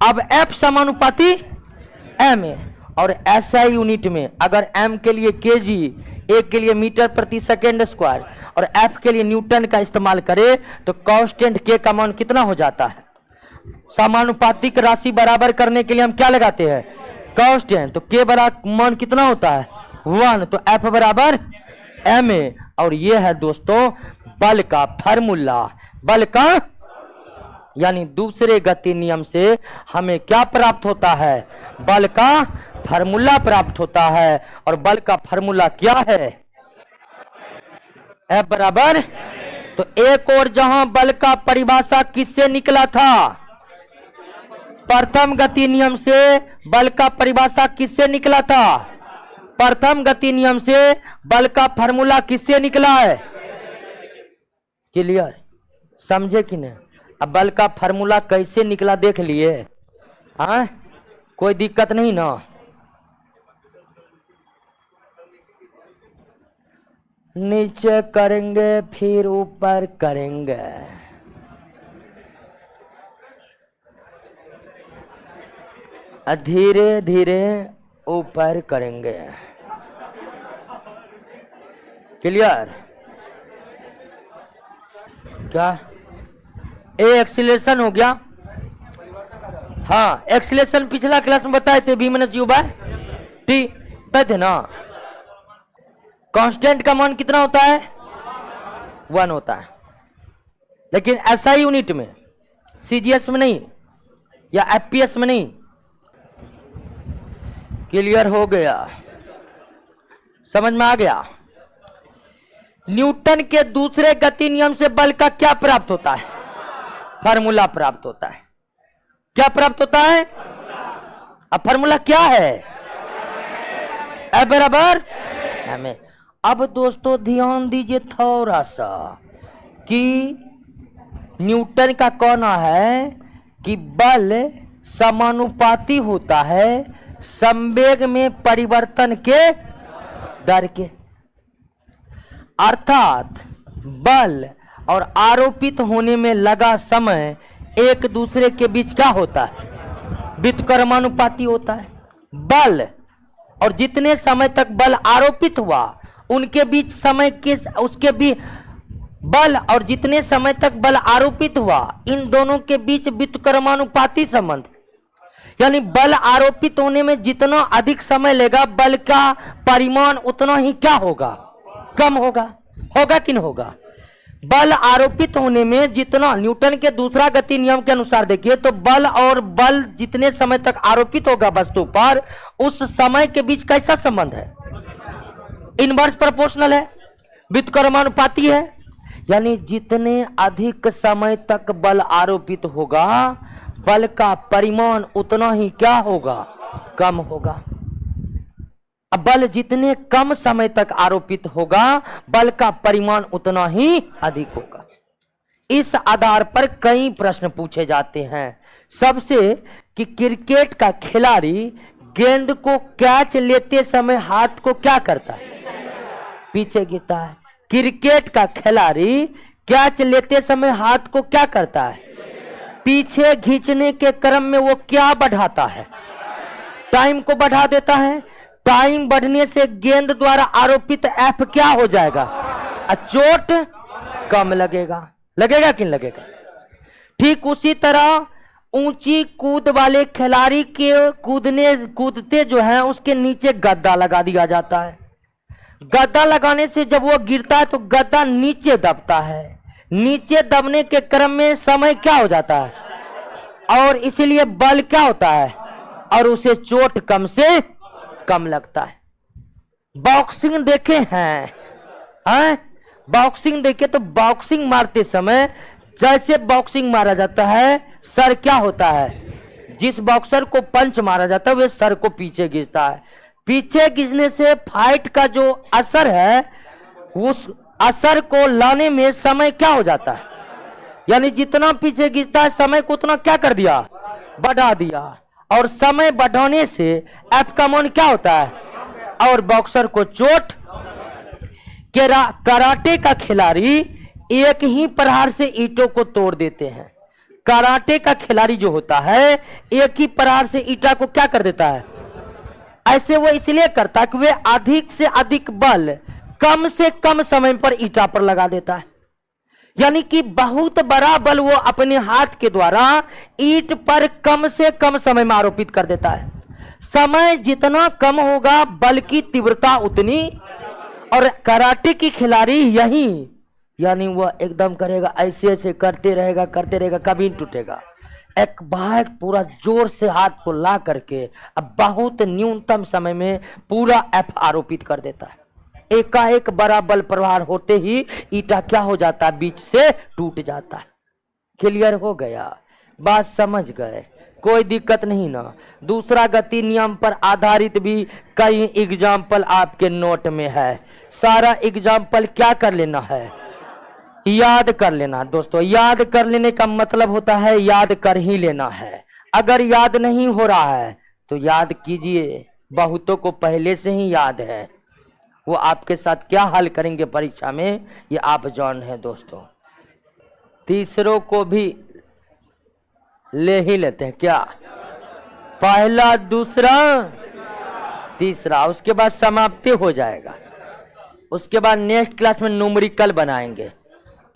अब f समानुपाती m है, और SI यूनिट में अगर m के लिए kg, a के लिए मीटर प्रति सेकेंड स्क्वायर और f के लिए न्यूटन का इस्तेमाल करें तो कांस्टेंट k का मान कितना हो जाता है। समानुपातिक राशि बराबर करने के लिए हम क्या लगाते हैं, कांस्टेंट। तो k बराबर मान कितना होता है 1, तो f बराबर ma। और ये है दोस्तों बल का फार्मूला, बल का यानी दूसरे गति नियम से हमें क्या प्राप्त होता है, बल का फार्मूला प्राप्त होता है। और बल का फार्मूला क्या है, F बराबर, तो एक और जहां बल का परिभाषा किससे निकला था, प्रथम गति नियम से बल का परिभाषा किससे निकला था, प्रथम गति नियम से बल का फार्मूला किससे निकला है। क्लियर, समझे कि नहीं। अब बल का फार्मूला कैसे निकला देख लिए, हाँ कोई दिक्कत नहीं ना। नीचे करेंगे फिर ऊपर करेंगे, धीरे धीरे ऊपर करेंगे। क्लियर, क्या ए एक्सीलरेशन हो गया, हाँ एक्सीलरेशन पिछला क्लास में बताए थे, v minus u by t बताए थे ना। कांस्टेंट का मान कितना होता है 1 होता है, लेकिन SI यूनिट में, CGS में नहीं या FPS में नहीं। क्लियर हो गया, समझ में आ गया। न्यूटन के दूसरे गति नियम से बल का क्या प्राप्त होता है, फार्मूला प्राप्त होता है। क्या प्राप्त होता है, अब फार्मूला क्या है, F बराबर m। अब दोस्तों ध्यान दीजिए थोड़ा सा कि न्यूटन का कहना है कि बल समानुपाती होता है संवेग में परिवर्तन के दर के, अर्थात बल और आरोपित होने में लगा समय एक दूसरे के बीच क्या होता है, व्युत्क्रमानुपाती होता है। बल और जितने समय तक बल आरोपित हुआ उनके बीच समय के, उसके भी बल और जितने समय तक बल आरोपित हुआ इन दोनों के बीच व्युत्क्रमानुपाती संबंध। यानी बल आरोपित होने में जितना अधिक समय लेगा बल का परिमाण उतना ही क्या होगा, कम होगा। होगा कि नहीं होगा? बल आरोपित होने में जितना, न्यूटन के दूसरा गति नियम के अनुसार देखिए तो बल और बल जितने समय तक आरोपित होगा वस्तु पर, उस समय के बीच कैसा संबंध है? इनवर्स प्रोपोर्शनल है, व्युत्क्रमानुपाती है। यानी जितने अधिक समय तक बल आरोपित होगा बल का परिमाण उतना ही क्या होगा, कम होगा। अब बल जितने कम समय तक आरोपित होगा बल का परिमाण उतना ही अधिक होगा। इस आधार पर कई प्रश्न पूछे जाते हैं। सबसे कि क्रिकेट का खिलाड़ी गेंद को कैच लेते समय हाथ को क्या करता है, पीछे गिरता है। क्रिकेट का खिलाड़ी कैच लेते समय हाथ को क्या करता है, पीछे खींचने के क्रम में वो क्या बढ़ाता है, टाइम को बढ़ा देता है। टाइम बढ़ने से गेंद द्वारा आरोपित एफ क्या हो जाएगा, चोट कम लगेगा। लगेगा कि नहीं लगेगा? ठीक उसी तरह ऊंची कूद वाले खिलाड़ी के कूदते जो है उसके नीचे गद्दा लगा दिया जाता है। गद्दा लगाने से जब वो गिरता है तो गद्दा नीचे दबता है। नीचे दबने के क्रम में समय क्या हो जाता है और इसीलिए बल क्या होता है और उसे चोट कम से कम लगता है। बॉक्सिंग देखे हैं? बॉक्सिंग देखे तो बॉक्सिंग मारते समय जैसे बॉक्सिंग मारा जाता है सर क्या होता है, जिस बॉक्सर को पंच मारा जाता है वह सर को पीछे खींचता है। पीछे खींचने से फाइट का जो असर है उस असर को लाने में समय क्या हो जाता है, यानी जितना पीछे खींचता है समय को उतना क्या कर दिया, बढ़ा दिया। और समय बढ़ाने से एफ का मान क्या होता है और बॉक्सर को चोट। कराटे का खिलाड़ी एक ही प्रहार से ईंटों को तोड़ देते हैं। कराटे का खिलाड़ी जो होता है एक ही प्रहार से ईंटा को क्या कर देता है, ऐसे वो इसलिए करता है कि वे अधिक से अधिक बल कम से कम समय पर ईंटा पर लगा देता है। यानी कि बहुत बड़ा बल वो अपने हाथ के द्वारा ईंट पर कम से कम समय में आरोपित कर देता है। समय जितना कम होगा बल की तीव्रता उतनी। और कराटे की खिलाड़ी यही, यानी वह एकदम करेगा, ऐसे ऐसे करते रहेगा कभी नहीं टूटेगा। एक बार पूरा जोर से हाथ को ला करके अब बहुत न्यूनतम समय में पूरा एफ आरोपित कर देता है। एकाएक बड़ा बल प्रहार होते ही ईटा क्या हो जाता है, बीच से टूट जाता है। क्लियर हो गया? बात समझ गए? कोई दिक्कत नहीं ना। दूसरा गति नियम पर आधारित भी कई एग्जाम्पल आपके नोट में है। सारा एग्जाम्पल क्या कर लेना है, याद कर लेना। दोस्तों याद कर लेने का मतलब होता है याद कर ही लेना है। अगर याद नहीं हो रहा है तो याद कीजिए, बहुतों को पहले से ही याद है। वो आपके साथ क्या हल करेंगे परीक्षा में ये आप जान है। दोस्तों तीसरों को भी ले ही लेते हैं क्या, पहला दूसरा तीसरा, उसके बाद समाप्ति हो जाएगा। उसके बाद नेक्स्ट क्लास में न्यूमेरिकल बनाएंगे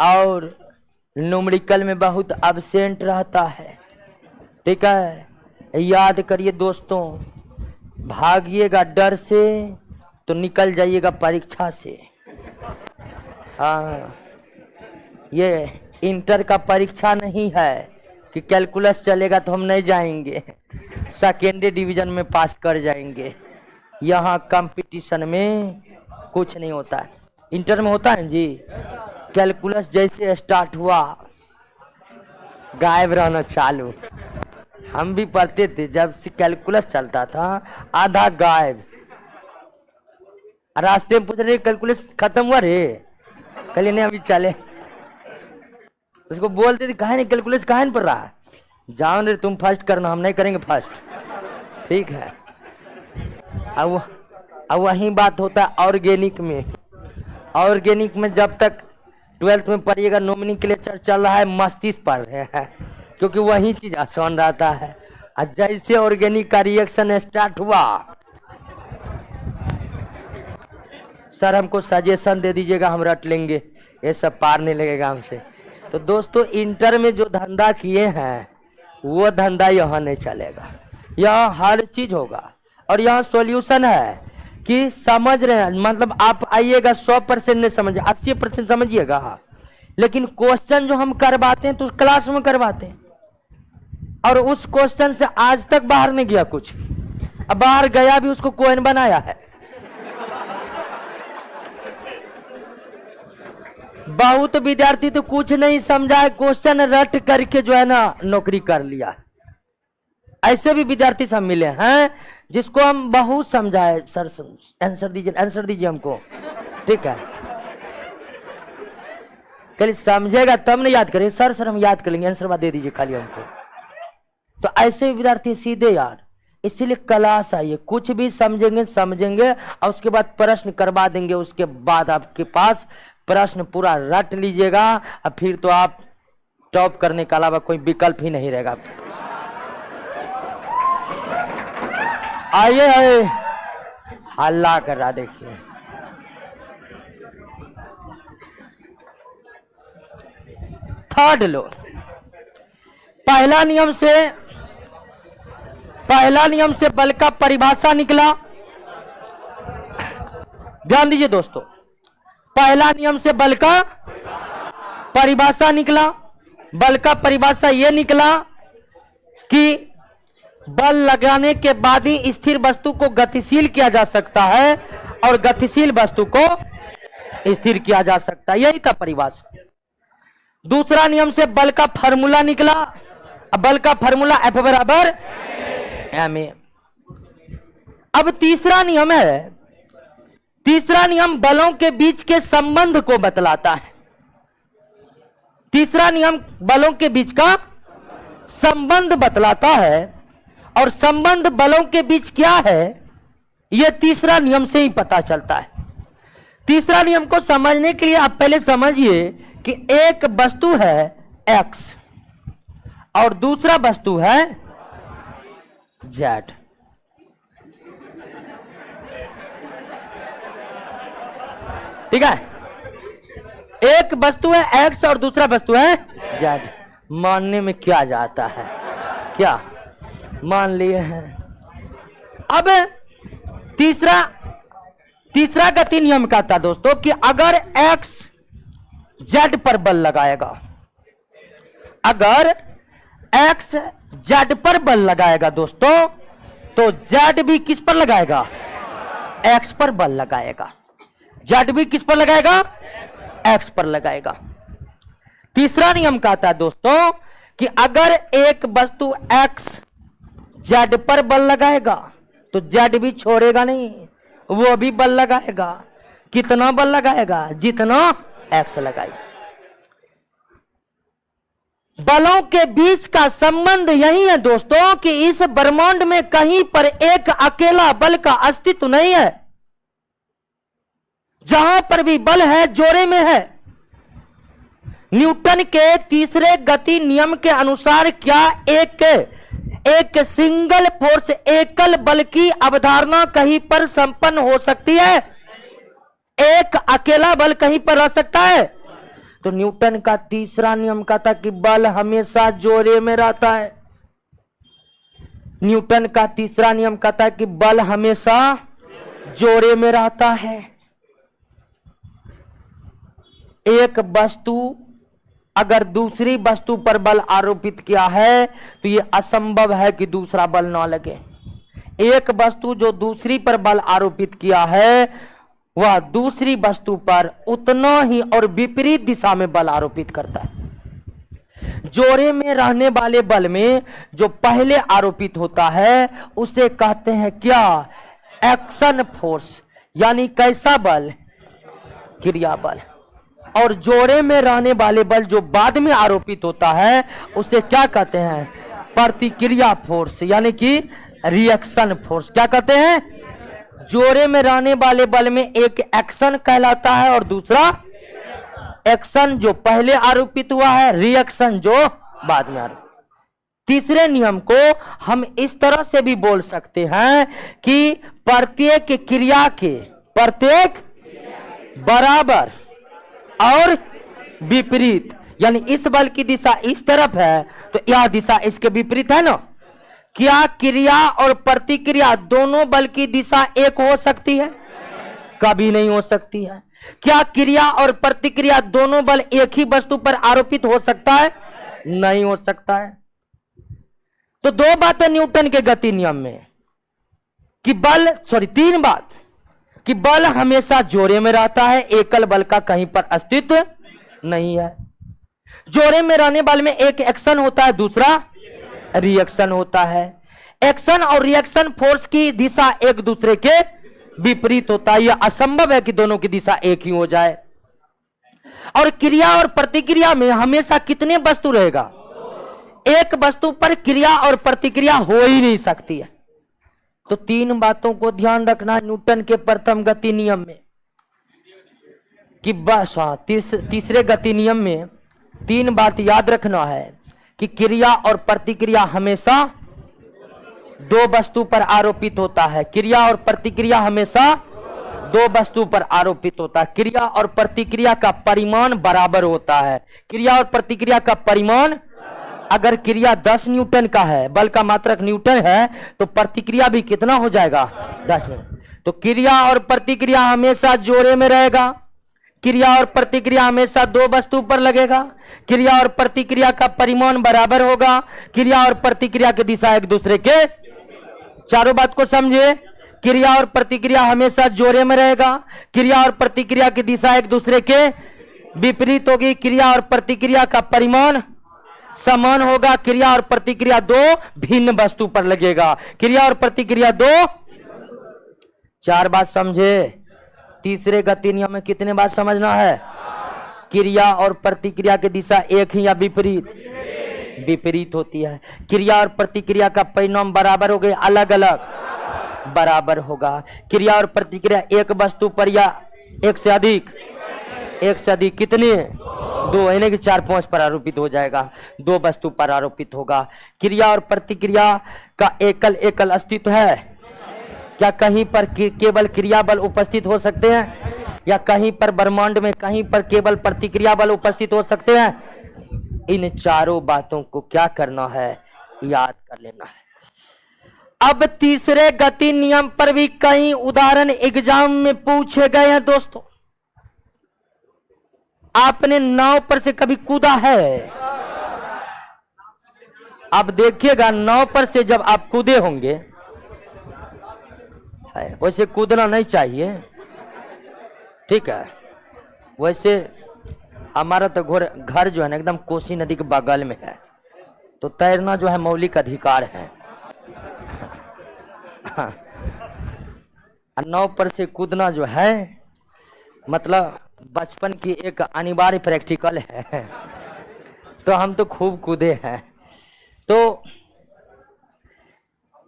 और न्यूमेरिकल में बहुत एब्सेंट रहता है। ठीक है, याद करिए दोस्तों, भागिएगा डर से तो निकल जाइएगा परीक्षा से। हाँ, ये इंटर का परीक्षा नहीं है कि कैलकुलस चलेगा तो हम नहीं जाएंगे, सेकेंडरी डिवीजन में पास कर जाएंगे। यहाँ कंपटीशन में कुछ नहीं होता है, इंटर में होता है जी। कैलकुलस जैसे स्टार्ट हुआ गायब रहना चालू। हम भी पढ़ते थे जब से कैलकुलस चलता था, आधा गायब। रास्ते में पूछ रहे कैलकुलस खत्म हुआ रे, कल नहीं अभी चले। उसको बोलते थे कहा नहीं कैलकुलस कहा नहीं पढ़ रहा है, जाओ रे तुम फर्स्ट करना, हम नहीं करेंगे फर्स्ट। ठीक है, अब वही बात होता है ऑर्गेनिक में। ऑर्गेनिक में जब तक 12th में पढ़िएगा, नोमेनक्लेचर चल रहा है, मस्तिष्क पढ़ रहे हैं क्योंकि वही चीज आसान रहता है। और जैसे ऑर्गेनिक का रिएक्शन स्टार्ट हुआ, सर हमको सजेशन दे दीजिएगा, हम रट लेंगे, ये सब पार नहीं लगेगा हमसे। तो दोस्तों इंटर में जो धंधा किए हैं वो धंधा यहाँ नहीं चलेगा। यहाँ हर चीज होगा। और यहाँ सॉल्यूशन है कि समझ रहे हैं, मतलब आप आइएगा 100% नहीं समझ, 80% समझिएगा, लेकिन क्वेश्चन जो हम करवाते हैं तो क्लास में करवाते हैं, और उस क्वेश्चन से आज तक बाहर नहीं गया कुछ। अब बाहर गया भी उसको कोइन बनाया है। बहुत विद्यार्थी तो कुछ नहीं समझा है, क्वेश्चन रट करके जो है ना नौकरी कर लिया। ऐसे भी विद्यार्थी सब मिले हैं जिसको हम बहुत समझाए, सर आंसर दीजिए हमको, ठीक है, कल समझेगा तब नहीं याद करेंगे, सर हम याद कर लेंगे, आंसर बाद दे दीजिए खाली हमको। तो ऐसे विद्यार्थी सीधे यार, इसीलिए क्लास आइए, कुछ भी समझेंगे और उसके बाद प्रश्न करवा देंगे, उसके बाद आपके पास प्रश्न पूरा रट लीजिएगा, और फिर तो आप टॉप करने के अलावा कोई विकल्प ही नहीं रहेगा। आइए हल्ला कर रहा देखिए। थर्ड लो, पहला नियम से बल का परिभाषा निकला। ध्यान दीजिए दोस्तों, पहला नियम से बल का परिभाषा निकला। बल का परिभाषा यह निकला कि बल लगाने के बाद ही स्थिर वस्तु को गतिशील किया जा सकता है और गतिशील वस्तु को स्थिर किया जा सकता है, यही था परिभाषा। दूसरा नियम से बल का फार्मूला निकला। अब बल का फार्मूला F बराबर ma। अब तीसरा नियम है, तीसरा नियम बलों के बीच के संबंध को बतलाता है। तीसरा नियम बलों के बीच का संबंध बतलाता है, और संबंध बलों के बीच क्या है यह तीसरा नियम से ही पता चलता है। तीसरा नियम को समझने के लिए आप पहले समझिए कि एक वस्तु है x और दूसरा वस्तु है z। ठीक है, एक वस्तु है x और दूसरा वस्तु है z। मानने में क्या जाता है, क्या मान लिए हैं। अब तीसरा गति नियम कहता दोस्तों कि अगर x z पर बल लगाएगा, अगर x z पर बल लगाएगा दोस्तों, तो z भी किस पर लगाएगा, x पर बल लगाएगा। z भी किस पर लगाएगा, x पर लगाएगा। तीसरा नियम कहता है दोस्तों कि अगर एक वस्तु x z पर बल लगाएगा तो z भी छोड़ेगा नहीं, वो भी बल लगाएगा। कितना बल लगाएगा, जितना x लगाए। बलों के बीच का संबंध यही है दोस्तों कि इस ब्रह्मांड में कहीं पर एक अकेला बल का अस्तित्व नहीं है। जहां पर भी बल है जोरे में है। न्यूटन के तीसरे गति नियम के अनुसार क्या एक सिंगल फोर्स एकल बल की अवधारणा कहीं पर संपन्न हो सकती है? एक अकेला बल कहीं पर रह सकता है? तो न्यूटन का तीसरा नियम कहता कि बल हमेशा जोरे में रहता है। न्यूटन का तीसरा नियम कहता कि बल हमेशा जोरे में रहता है। एक वस्तु अगर दूसरी वस्तु पर बल आरोपित किया है तो यह असंभव है कि दूसरा बल ना लगे। एक वस्तु जो दूसरी पर बल आरोपित किया है वह दूसरी वस्तु पर उतना ही और विपरीत दिशा में बल आरोपित करता है। जोरे में रहने वाले बल में जो पहले आरोपित होता है उसे कहते हैं क्या, एक्शन फोर्स, यानी कैसा बल, क्रिया बल। और जोरे में रहने वाले बल जो बाद में आरोपित होता है उसे क्या कहते हैं, प्रतिक्रिया फोर्स, यानी कि रिएक्शन फोर्स। क्या कहते हैं, जोरे में रहने वाले बल में एक एक्शन कहलाता है और दूसरा एक्शन जो पहले आरोपित हुआ है, रिएक्शन जो बाद में आरोपित। तीसरे नियम को हम इस तरह से भी बोल सकते हैं कि प्रत्येक क्रिया के प्रत्येक बराबर और विपरीत, यानी इस बल की दिशा इस तरफ है तो यह दिशा इसके विपरीत है ना, क्या क्रिया और प्रतिक्रिया दोनों बल की दिशा एक हो सकती है? कभी नहीं हो सकती है। क्या क्रिया और प्रतिक्रिया दोनों बल एक ही वस्तु पर आरोपित हो सकता है? नहीं हो सकता है। तो दो बातें न्यूटन के गति नियम में कि तीन बात कि बल हमेशा जोड़े में रहता है, एकल बल का कहीं पर अस्तित्व नहीं है। जोड़े में रहने बल में एक एक्शन होता है, दूसरा रिएक्शन होता है। एक्शन और रिएक्शन फोर्स की दिशा एक दूसरे के विपरीत होता है। यह असंभव है कि दोनों की दिशा एक ही हो जाए। और क्रिया और प्रतिक्रिया में हमेशा कितने वस्तु रहेगा? एक वस्तु पर क्रिया और प्रतिक्रिया हो ही नहीं सकती है। तो तीन बातों को ध्यान रखना न्यूटन के प्रथम गति नियम में कि बस तीसरे गति नियम में तीन बात याद रखना है कि क्रिया और प्रतिक्रिया हमेशा दो वस्तु पर आरोपित होता है। क्रिया और प्रतिक्रिया हमेशा दो वस्तु पर आरोपित होता है। क्रिया और प्रतिक्रिया का परिमाण बराबर होता है। क्रिया और प्रतिक्रिया का परिमाण, अगर क्रिया 10 न्यूटन का है, बल का मात्रक न्यूटन है, तो प्रतिक्रिया भी कितना हो जाएगा? 10 न्यूटन। तो क्रिया और प्रतिक्रिया हमेशा जोड़े में रहेगा। क्रिया और प्रतिक्रिया हमेशा दो वस्तु पर लगेगा। क्रिया और प्रतिक्रिया का परिमाण बराबर होगा। क्रिया और प्रतिक्रिया की दिशा एक दूसरे के, चारों बात को समझे। क्रिया और प्रतिक्रिया हमेशा जोड़े में रहेगा। क्रिया और प्रतिक्रिया की दिशा एक दूसरे के विपरीत होगी। क्रिया और प्रतिक्रिया का परिमाण समान होगा। क्रिया और प्रतिक्रिया दो भिन्न वस्तु पर लगेगा। क्रिया और प्रतिक्रिया दो, चार बात समझे। तीसरे गति नियम में कितने बात समझना है? क्रिया और प्रतिक्रिया की दिशा एक ही या विपरीत? विपरीत होती है। क्रिया और प्रतिक्रिया का परिणाम बराबर हो गए, अलग अलग बराबर होगा। क्रिया और प्रतिक्रिया एक वस्तु पर या एक से अधिक कितने? दो, यानी कि 4 5 पर आरोपित हो जाएगा। दो वस्तु पर आरोपित होगा। क्रिया और प्रतिक्रिया का एकल एकल अस्तित्व है। क्या कहीं पर केवल क्रिया बल उपस्थित हो सकते हैं, या कहीं पर ब्रह्मांड में कहीं पर केवल प्रतिक्रिया बल उपस्थित हो सकते हैं? इन चारों बातों को क्या करना है? याद कर लेना है। अब तीसरे गति नियम पर भी कई उदाहरण एग्जाम में पूछे गए हैं दोस्तों। आपने नाव पर से कभी कूदा है? अब देखिएगा, नाव पर से जब आप कूदे होंगे, वैसे कूदना नहीं चाहिए, ठीक है। वैसे हमारा तो घर जो है ना एकदम कोसी नदी के बगल में है, तो तैरना जो है मौलिक अधिकार है। नाव पर से कूदना जो है मतलब बचपन की एक अनिवार्य प्रैक्टिकल है। तो हम तो खूब कूदे हैं। तो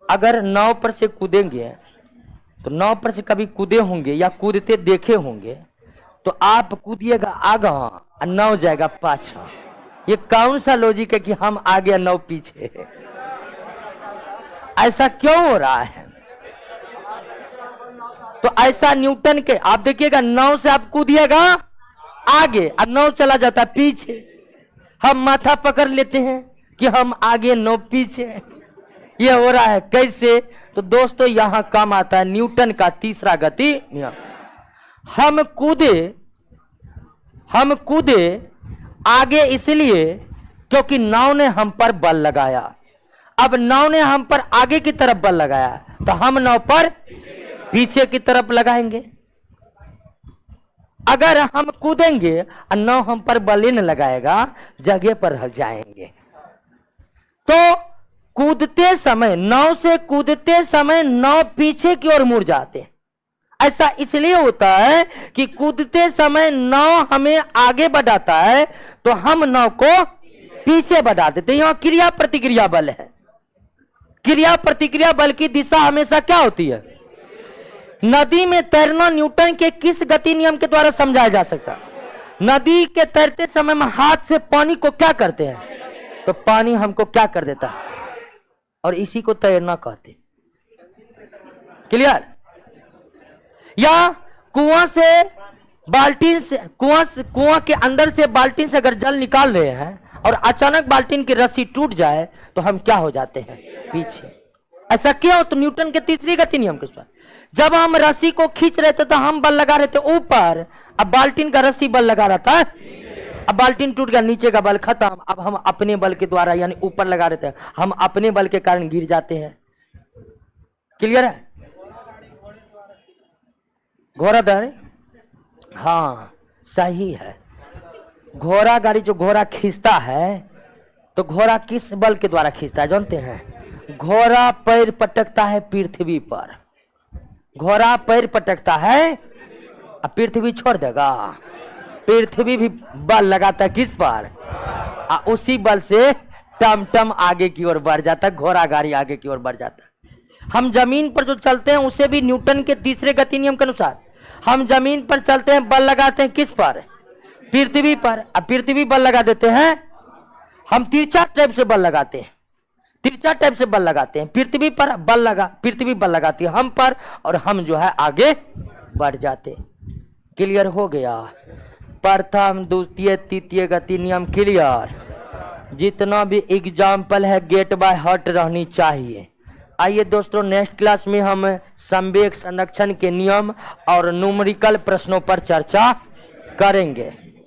अगर नाव पर से कूदेंगे, तो नाव पर से कभी कूदे होंगे या कूदते देखे होंगे, तो आप कूदिएगा आगा और नाव जाएगा पाछा। ये कौन सा लॉजिक है कि हम आगे नाव पीछे? ऐसा क्यों हो रहा है? तो ऐसा न्यूटन के, आप देखिएगा, नाव से आप कूदिएगा आगे और नाव चला जाता पीछे। हम माथा पकड़ लेते हैं कि हम आगे नाव पीछे। ये हो रहा है कैसे? तो दोस्तों यहां काम आता है न्यूटन का तीसरा गति नियम। हम कूदे आगे इसलिए क्योंकि नाव ने हम पर बल लगाया। अब नाव ने हम पर आगे की तरफ बल लगाया, तो हम नाव पर पीछे की तरफ लगाएंगे। अगर हम कूदेंगे और नाव हम पर बल ही न लगाएगा, जगह पर रह जाएंगे। तो कूदते समय, नाव से कूदते समय नाव पीछे की ओर मुड़ जाते हैं। ऐसा इसलिए होता है कि कूदते समय नाव हमें आगे बढ़ाता है, तो हम नाव को पीछे बढ़ा देते हैं। यहां क्रिया प्रतिक्रिया बल है। क्रिया प्रतिक्रिया बल की दिशा हमेशा क्या होती है? नदी में तैरना न्यूटन के किस गति नियम के द्वारा समझाया जा सकता है? नदी के तैरते समय में हाथ से पानी को क्या करते हैं, तो पानी हमको क्या कर देता है, और इसी को तैरना कहते। क्लियर? या कुआं से बाल्टीन से, कुआं के अंदर से बाल्टीन से अगर जल निकाल रहे हैं और अचानक बाल्टीन की रस्सी टूट जाए, तो हम क्या हो जाते हैं? पीछे। ऐसा क्यों? तो न्यूटन के तीसरी गति नियम के अनुसार जब हम रस्सी को खींच रहे थे तो हम बल लगा रहे थे ऊपर, अब बाल्टीन का रस्सी बल लगा रहा था, अब बाल्टीन टूट गया, नीचे का बल खत्म, अब हम अपने बल के द्वारा यानी ऊपर लगा रहे थे, हम अपने बल के कारण गिर जाते हैं। क्लियर है? घोड़ा गाड़ी, हाँ सही है। घोड़ा गाड़ी जो घोड़ा खींचता है तो घोड़ा किस बल के द्वारा खींचता है जानते हैं? घोड़ा पैर पटकता है पृथ्वी पर, घोड़ा पैर पटकता है अब पृथ्वी छोड़ देगा, पृथ्वी भी बल लगाता है किस पर? उसी बल से टम टम आगे की ओर बढ़ जाता है, घोड़ा गाड़ी आगे की ओर बढ़ जाता है। हम जमीन पर जो चलते हैं उसे भी न्यूटन के तीसरे गति नियम के अनुसार हम जमीन पर चलते हैं, बल लगाते हैं किस पर? पृथ्वी पर। अब पृथ्वी बल लगा देते हैं, हम तिरछा टाइप से बल लगाते हैं, तिरछा टाइप से बल लगाते हैं पृथ्वी पर, बल लगा, पृथ्वी बल लगाती है हम पर और हम जो है आगे बढ़ जाते। क्लियर हो गया? प्रथम द्वितीय तृतीय गति नियम क्लियर। जितना भी एग्जाम्पल है गेट बाय हार्ट रहनी चाहिए। आइए दोस्तों नेक्स्ट क्लास में हम संवेग संरक्षण के नियम और न्यूमेरिकल प्रश्नों पर चर्चा करेंगे।